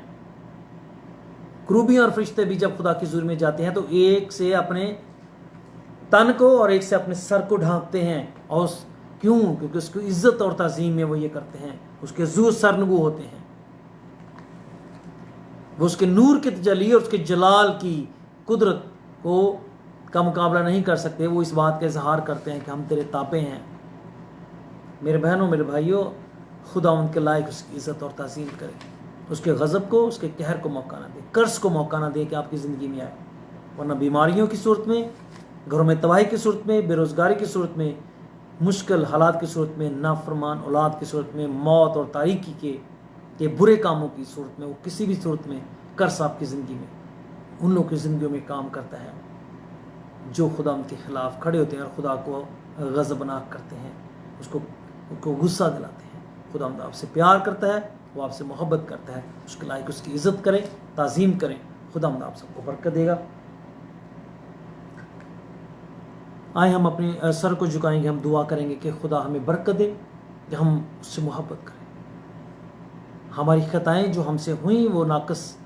क्रूबियाँ और फरिश्ते भी जब खुदा के हुज़ूर में जाते हैं तो एक से अपने तन को और एक से अपने सर को ढांकते हैं। और क्यों? क्योंकि उसकी इज्जत और ताज़ीम में वो ये करते हैं, उसके हुज़ूर सरनगू होते हैं, वो उसके नूर की तजल्ली और उसके जलाल की कुदरत को का मुकाबला नहीं कर सकते। वो इस बात का इजहार करते हैं कि हम तेरे ताबे हैं। मेरे बहनों, मेरे भाइयों, खुदा उनके लायक उसकी इज़्ज़त और ताज़ीम करे, उसके गज़ब को, उसके कहर को मौका ना दे, कर्ज को मौका ना दे कि आपकी ज़िंदगी में आए। वरना बीमारियों की सूरत में, घरों में तबाही की सूरत में, बेरोज़गारी की सूरत में, मुश्किल हालात की सूरत में, नाफरमान औलाद की सूरत में, मौत और तारीकी के बुरे कामों की सूरत में, वो किसी भी सूरत में कर्ज आपकी ज़िंदगी में उन लोगों की ज़िंदगियों में काम करता है जो खुदा उनके खिलाफ खड़े होते हैं और खुदा को गज़बनाक करते हैं, उसको गुस्सा दिलाते हैं। खुदा आपसे प्यार करता है, वो आपसे मोहब्बत करता है, उसके लायक उसकी इज़्ज़त करें, ताज़ीम करें। खुदा आप सबको बरकत देगा। आए हम अपने सर को झुकाएंगे, हम दुआ करेंगे कि खुदा हमें बरकत दे, कि हम उससे मोहब्बत करें। हमारी खताएँ जो हमसे हुई, वो नाकस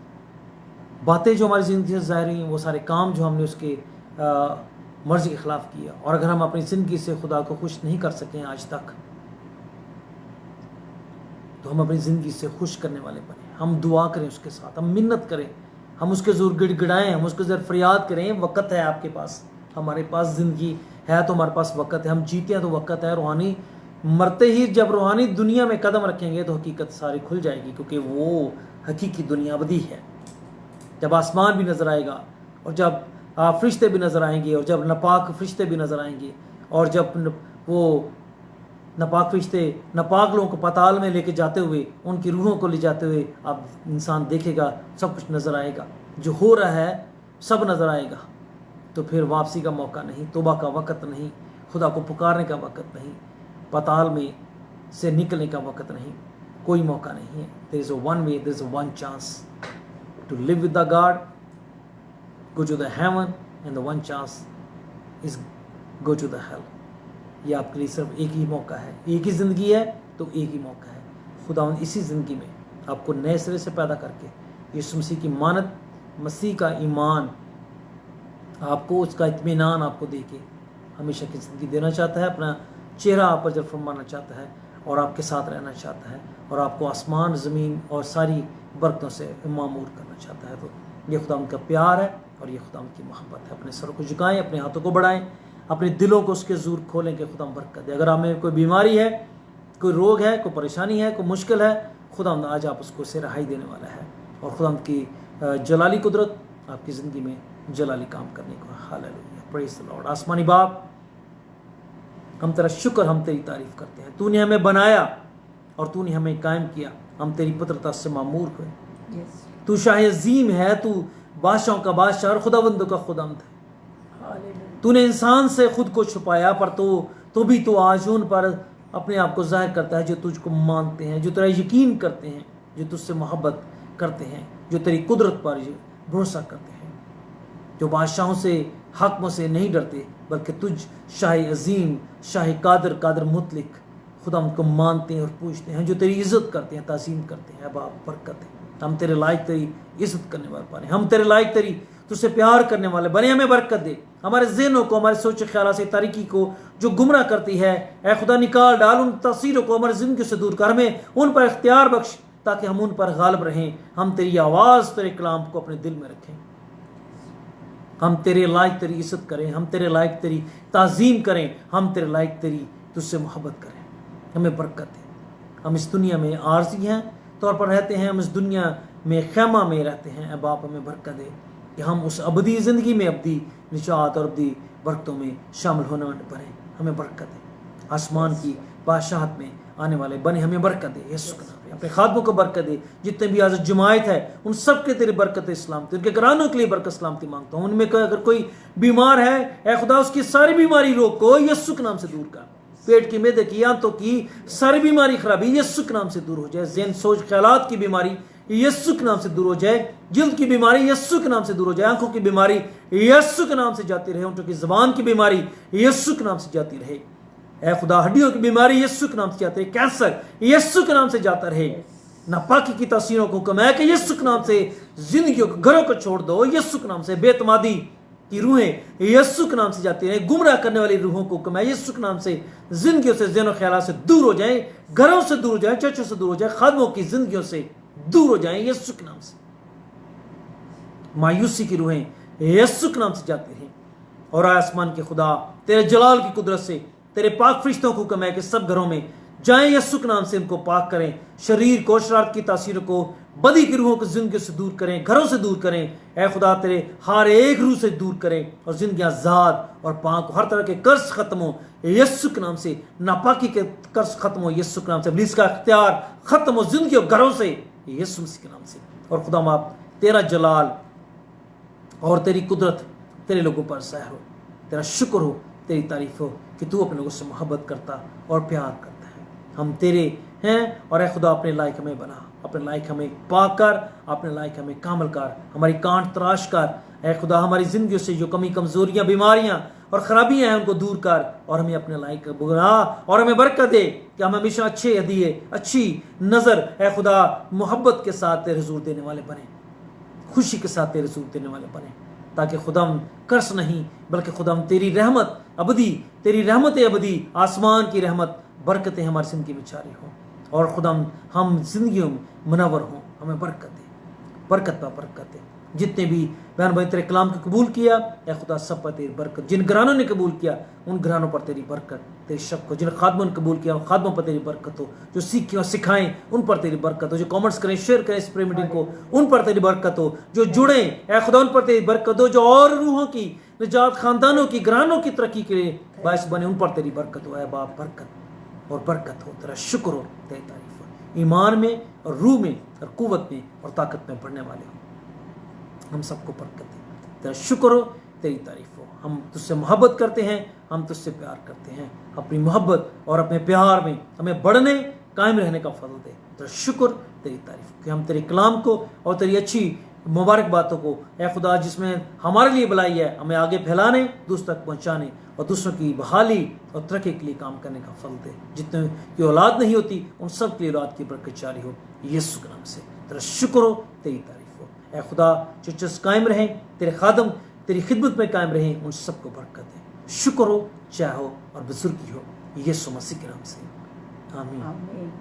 बातें जो हमारी ज़िंदगी से ज़ाहिर हुई, वो सारे काम जो हमने उसके मर्ज़ी के ख़िलाफ़ किया, और अगर हम अपनी ज़िंदगी से खुदा को खुश नहीं कर सकें आज तक, तो हम अपनी ज़िंदगी से खुश करने वाले बने। हम दुआ करें उसके साथ, हम मिन्नत करें, हम उसके ज़रूर गिड़गिड़ाएँ, हम उसके ज़रूर फरियाद करें। वक़्त है आपके पास, हमारे पास ज़िंदगी है तो हमारे पास वक़्त है, हम जीते हैं तो वक़्त है। रूहानी मरते ही जब रूहानी दुनिया में कदम रखेंगे तो हकीकत सारी खुल जाएगी, क्योंकि वो हकीकी दुनिया अबदी है। जब आसमान भी नज़र आएगा, और जब फरिश्ते भी नज़र आएंगे, और जब नापाक फरिश्ते भी नज़र आएंगे, और जब वो नापाक फरिश्ते नापाक लोगों को पाताल में लेके जाते हुए, उनकी रूहों को ले जाते हुए, आप इंसान देखेगा, सब कुछ नज़र आएगा, जो हो रहा है सब नज़र आएगा। तो फिर वापसी का मौका नहीं, तौबा का वक़्त नहीं, खुदा को पुकारने का वक़्त नहीं, पाताल में से निकलने का वक़्त नहीं, कोई मौका नहीं है। There is one way, there is one chance to live with the God, go to the heaven, and the one chance is go to the hell. ये आपके लिए सिर्फ एक ही मौका है, एक ही ज़िंदगी है तो एक ही मौका है। खुदावंद इसी ज़िंदगी में आपको नए सिरे से पैदा करके यीशु मसीह की मानत, मसीह का ईमान, आपको उसका इत्मीनान आपको दे के हमेशा की ज़िंदगी देना चाहता है, अपना चेहरा आप पर जब फरमाना चाहता है, और आपके साथ रहना चाहता है और आपको आसमान ज़मीन और सारी बरकतों से मामूर करना चाहता है। तो ये खुदा उनका प्यार है और ये खुदा उनकी मोहब्बत है। अपने सरों को झुकाएं, अपने हाथों को बढ़ाएं, अपने दिलों को उसके ज़ूर खोलें कि खुदा बरकत दे। अगर हमें कोई बीमारी है, कोई रोग है, कोई परेशानी है, कोई मुश्किल है, खुदा आज आप उसको से रहाई देने वाला है और खुदा की जलाली कुदरत आपकी ज़िंदगी में जलाली काम करने को। Hallelujah, praise the Lord. आसमानी बाप, हम तेरा शुक्र, हम तेरी तारीफ करते हैं। तूने हमें बनाया और तूने हमें कायम किया, हम तेरी पुत्रता से मामूर हुए। तू शाह अजीम है, तू बादशाहों का बादशाह और खुदावंदों का खुदावंद है। तूने इंसान से खुद को छुपाया, पर तो भी तो आज उन पर अपने आप को जाहिर करता है जो तुझको मानते हैं, जो तेरा यकीन करते हैं, जो तुझसे मोहब्बत करते हैं, जो तेरी कुदरत पर भरोसा करते हैं, जो बादशाहों से हकमों से नहीं डरते बल्कि तुझ शाह अजीम, शाह कादर, कादर मुतलिक खुदा उनको मानते हैं और पूछते हैं, जो तेरी इज़्ज़त करते हैं, ताज़ीम करते हैं। बाप बरकत है, हम तेरे लायक तेरी इज़्ज़त करने वाले बने, हम तेरे लायक तेरी तुझसे प्यार करने वाले बने। हमें बरकत दे, हमारे ज़हनों को, हमारे सोच ख्याल से तारीकी को जो गुमराह करती है, ऐ खुदा निकाल डाल उन तस्वीरों को हमारी ज़िंदगी से दूर कर, हमें उन पर इख्तियार बख्श ताकि हम उन पर गालिब रहें। हम तेरी आवाज़, तेरे कलाम को अपने दिल में रखें, हम तेरे लायक तेरी इज़्ज़त करें, हम तेरे लायक तेरी ताज़ीम करें, हम तेरे लायक तेरी तुझसे मोहब्बत करें। हमें बरकत है। हम इस दुनिया में आर्जी हैं तौर पर रहते हैं, हम इस दुनिया में खैमा में रहते हैं। अब आप हमें बरकत दे कि हम उस अबदी ज़िंदगी में अबदी निजात और अबदी बरकतों में शामिल होने वाले बने। हमें बरकत दे, आसमान की बादशाहत में आने वाले बने। हमें बरकत दे यीशु के नाम में। अपने खादमों को बरकत दे, जितने भी आज जमायत है उन सब के तेरे बरकत सलामती, उनके घरानों के लिए बरकत सलामती मांगता हूँ। उनमें अगर कोई बीमार है, ऐ खुदा उसकी सारी बीमारी रोग को यीशु के नाम से दूर कर। पेट की, मैदे की, आंतों की सारी बीमारी खराबी यीशु के नाम से दूर हो जाए। ज़हन सोच ख्यालात की बीमारी यीशु के नाम से दूर हो जाए। जिल्द की बीमारी यीशु के नाम से दूर हो जाए। आंखों की बीमारी यीशु के नाम से जाती रहे। होंठों की ज़बान की बीमारी यीशु के नाम से जाती रहे। ऐ खुदा हड्डियों की बीमारी यीशु के नाम से जाती रहे। कैंसर यीशु के नाम से जाता रहे। नापाकी की तासीरों को कमाया कि यीशु के नाम से जिंदगियों को, घरों को छोड़ दो यीशु के नाम से। बेतमादी की रूहें यीशु के नाम से जाती रहे। गुमराह करने वाली रूहों को कमाया यीशु के नाम से। जिंदगियों से, ज़हन और ख्याल से दूर हो जाएं, घरों से दूर हो जाएं, चर्चों से दूर हो जाएं, खादमों की जिंदगियों से दूर हो जाएं यीशु के नाम से। मायूसी की रूहें यीशु के नाम से जाती हैं। और आसमान के खुदा तेरे जलाल की कुदरत से तेरे पाक फरिश्तों को कमाए कि सब घरों में जाएं, यीशु के नाम से उनको पाक करें। शरीर को, शरारत की तासीरों को, बदी की रूहों को जिंदगी से दूर करें, घरों से दूर करें। ऐ खुदा तेरे हर एक रूह से दूर करें और जिंदगियां आजाद और पाक, हर तरह के कर्ज खत्म हो यीशु के नाम से। नापाकी के कर्ज खत्म हो यीशु के नाम से। इब्लीस का इख्तियार खत्म हो जिंदगी और घरों से यीशु मसीह के नाम से। और खुदा आप तेरा जलाल और तेरी कुदरत तेरे लोगों पर ज़ाहिर हो। तेरा शुक्र हो, तेरी तारीफ हो कि तू अपने लोगों से मोहब्बत करता और प्यार करता है। हम तेरे हैं और ऐ खुदा अपने लायक हमें बना, अपने लायक हमें पाक कर, अपने लायक हमें कामल कर, हमारी कांट तराश कर। ऐ खुदा हमारी जिंदगी से जो कमी, कमजोरियां, बीमारियां और खराबियां हैं उनको दूर कर और हमें अपने लायक बना और हमें बरकत दे कि हम हमेशा अच्छे हदीये, अच्छी नज़र ऐ खुदा मोहब्बत के साथ तेरे हुजूर देने वाले बने, खुशी के साथ तेरे हुजूर देने वाले बने, ताकि खुदाम कर्स नहीं बल्कि खुदाम तेरी रहमत अबदी, तेरी रहमत अबदी, आसमान की रहमत, बरकतें हमारी ज़िंदगी में जारी हों और खुदाम हम जिंदगियों में मुनव्वर हों। हमें बरकत दे, बरकत पर बरकत दे। जितने भी बहन भाई तेरे कलाम को कबूल किया, ऐ खुदा सब पर तेरी बरकत। जिन घरानों ने कबूल किया उन घरानों पर तेरी बरकत, तेरी शक हो। जिन खादमों ने कबूल किया उन खादमों पर तेरी बरकत हो। जो सीखें और सिखाएं उन पर तेरी बरकत हो। जो कमेंट्स करें, शेयर करें इस प्रे मीटिंग को, उन पर तेरी बरकत हो। जो जुड़े ऐ खुदा उन पर तेरी बरकत हो। जो और रूहों की निजात, खानदानों की, घरानों की तरक्की के लिए बायस बने, उन पर तेरी बरकत हो। ऐ बाप बरकत और बरकत हो, तेरा शुक्र हो, तेरी तारीफ हो। ईमान में और रूह में और कुव्वत में और ताकत में बढ़ने वाले हो। हम सबको बरकत दे, तेरा शुक्र हो, तेरी तारीफ हो। हम तुझसे मोहब्बत करते हैं, हम तुझसे प्यार करते हैं। अपनी मोहब्बत और अपने प्यार में हमें बढ़ने, कायम रहने का फजल दे। तेरा शुक्र, तेरी तारीफ कि हम तेरे कलाम को और तेरी अच्छी मुबारक बातों को ऐ खुदा जिसमें हमारे लिए भलाई है, हमें आगे फैलाने, दूसरों तक पहुँचाने और दूसरों की बहाली और तरक्की के लिए काम करने का फल दे। जितने की औलाद नहीं होती उन सब की औलाद की बरकत जारी हो यीशु के नाम से। तेरा शुक्र हो, तेरी तारीफ हो। ऐ खुदा चर्चेस कायम रहें, तेरे खादम तेरी खिदमत में कायम रहें, उन सबको बरकत दे। शुक्र हो, चाहे हो और बुजुर्गी हो यीशु मसीह के नाम से, आमीन। आमीन।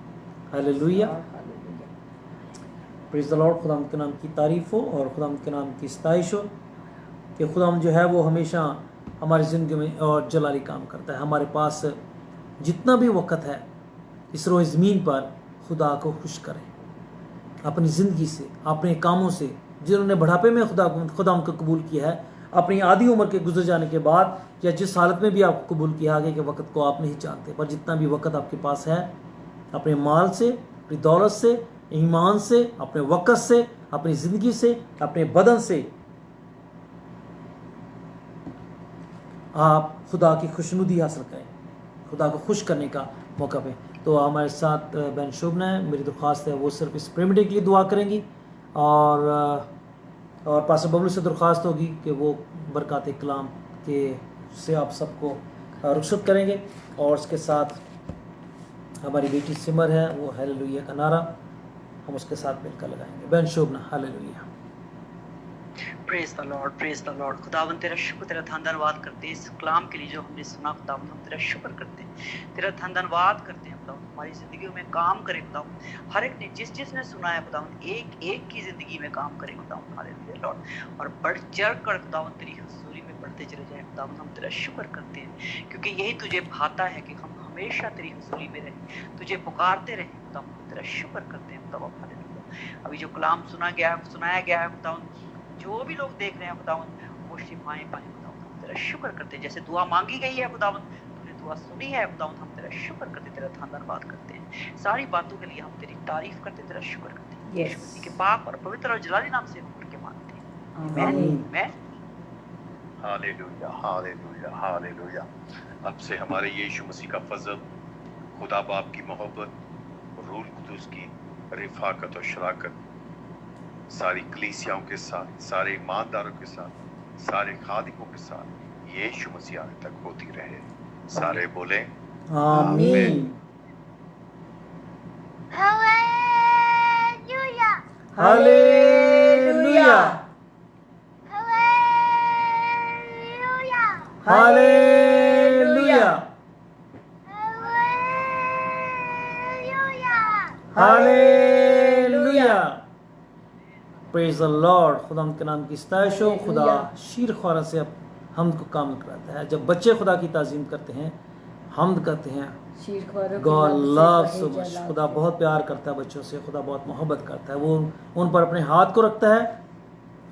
Hallelujah. Hallelujah. Praise the Lord. खुदावंद के नाम की तारीफ हो और खुदावंद के नाम की सताइश हो कि खुदावंद जो है वो हमेशा हमारी ज़िंदगी में और जलाली काम करता है। हमारे पास जितना भी वक़्त है इस रोज़ ज़मीन पर खुदा को खुश करें अपनी ज़िंदगी से, अपने कामों से। जिन्होंने बुढ़ापे में खुदा को कबूल किया है, अपनी आधी उम्र के गुजर जाने के बाद या जिस हालत में भी आपको कबूल किया, आगे के वक़्त को आप नहीं जानते, पर जितना भी वक़्त आपके पास है, अपने माल से, अपनी दौलत से, ईमान से, अपने वक़्त से, अपनी ज़िंदगी से, अपने बदन से आप खुदा की खुशनुदी हासिल करें, खुदा को खुश करने का मौका पे। तो हमारे साथ बहन शोभना है, मेरी दरख्वास्त है वो सिर्फ इस प्रेम डे के लिए दुआ करेंगी और पास्टर बबलू से दरख्वास्त होगी कि वो बरकत कलाम के से आप सबको रुखसत करेंगे। और उसके साथ हमारी बेटी सिमर है, वो हालेलुया का नारा हम उसके साथ मिलकर लगाएंगे। बहन Shobhana, hallelujah. Praise the Lord, praise the Lord. खुदावन तेरा शुक्र, तेरा धन्यवाद करते हैं इस कलाम के लिए जो हमने सुना। खुदावन हम तेरा शुक्र करते हैं, तेरा धन्यवाद करते हैं। खुदावन हमारी जिंदगी में काम करे। खुदावन हर एक ने जिसने सुना है खुदावन एक एक की जिंदगी में काम करे। खुदावन हालेलुया लॉर्ड, और बढ़ चढ़ कर खुदावन तेरी हुजूरी में बढ़ते चले जाए। खुदावन हम तेरा शुक्र करते हैं क्योंकि यही तुझे भाता है कि हम हमेशा तेरी हुजूरी में रहें, तुझे पुकारते रहें। खुदावन हम तेरा शुक्र करते हैं। खुदावन हालेलुया। अभी जो कलाम सुनाया गया है खुदावन, जो भी लोग देख रहे हैं खुदावन वो शिफाएं पाएं। खुदावन हम तेरा शुक्र करते हैं, जैसे दुआ मांगी गई है खुदावन, तूने दुआ सुनी है खुदावन, हम तेरा शुक्र करते, तेरा धन्यवाद करते हैं। सारी बातों के लिए हम तेरी तारीफ करते, तेरा शुक्र करते हैं। यीशु मसीह के पाक और पवित्र और जलाली नाम से हम के मांगते हैं। आमीन। Hallelujah, hallelujah, hallelujah. अब से हमारे यीशु मसीह का फजल, खुदा बाप की मोहब्बत, रूह कुदूस की रिफाकत और शराकत सारी कलीसियाओं के साथ, सारे ईमानदारों के साथ, सारे खादिमों के साथ यीशु मसीह आने तक होती रहे। सारे बोले आमीन। Hallelujah. Hallelujah. Hallelujah. Hallelujah. Hallelujah. Hallelujah. Praise the Lord. खुदा के नाम की सताइश हो। खुदा शीर ख्वारा से अब हमद को कामिल कराता है। जब बच्चे खुदा की ताज़ीम करते हैं, हमद करते हैं, गॉड लव सो मच। खुदा बहुत प्यार करता है बच्चों से, खुदा बहुत मोहब्बत करता है। वो उन पर अपने हाथ को रखता है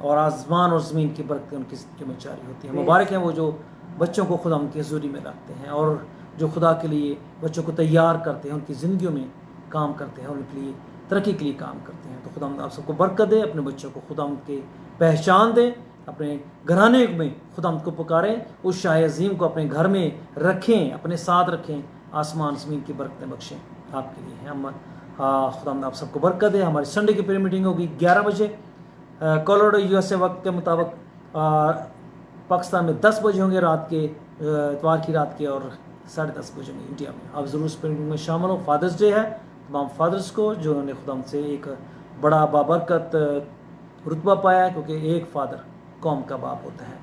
और आसमान और ज़मीन की बरकतें उनकी ज़िंदगी में जारी होती हैं। मुबारक हैं वो जो बच्चों को खुदा उनकी हज़ूरी में रखते हैं और जो खुदा के लिए बच्चों को तैयार करते हैं, उनकी ज़िंदगियों में काम करते हैं, उनके लिए तरक्की के लिए काम करते हैं। तो खुदा आप सबको बरकत दे, अपने बच्चों को खुदा के पहचान दें, अपने घराने में खुदा को पुकारें, उस शाह अजीम को अपने घर में रखें, अपने साथ रखें, आसमान ज़मीन की बरकतें बख्शें आपके लिए। हम खुदा आप सबको बरकत दे। हमारी संडे की प्रेयर मीटिंग होगी 11 बजे कोलोराडो USA वक्त के मुताबिक। पाकिस्तान में 10 बजे होंगे रात के, इतवार की रात के, और 10:30 बजे होंगे इंडिया में। आप ज़रूर इस प्रेयर मीटिंग में शामिल हो। फादर्स डे है तमाम फादर्स को जो उन्होंने खुदा से एक बड़ा बाबरकत रुतबा पाया है, क्योंकि एक फादर कौम का बाप होता है,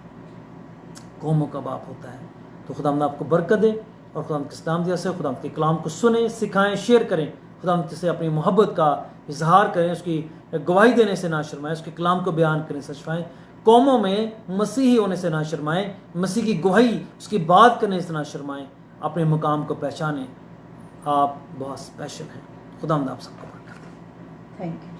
कौमों का बाप होता है। तो खुदा आपको बरकत दे और खुदा के इस्लाम दिया से खुदा के कलाम को सुने, सिखाएं, शेयर करें, खुदा से अपनी मोहब्बत का इजहार करें, उसकी गवाही देने से ना शर्माएं, उसके कलाम को बयान करने से शर्माएं, कौमों में मसीही होने से ना शर्माएं, मसीह की गवाही उसकी बात करने से ना शर्माएं, अपने मुकाम को पहचानें। आप बहुत स्पेशल हैं। खुदा आप सबको बरकत दे। Thank you.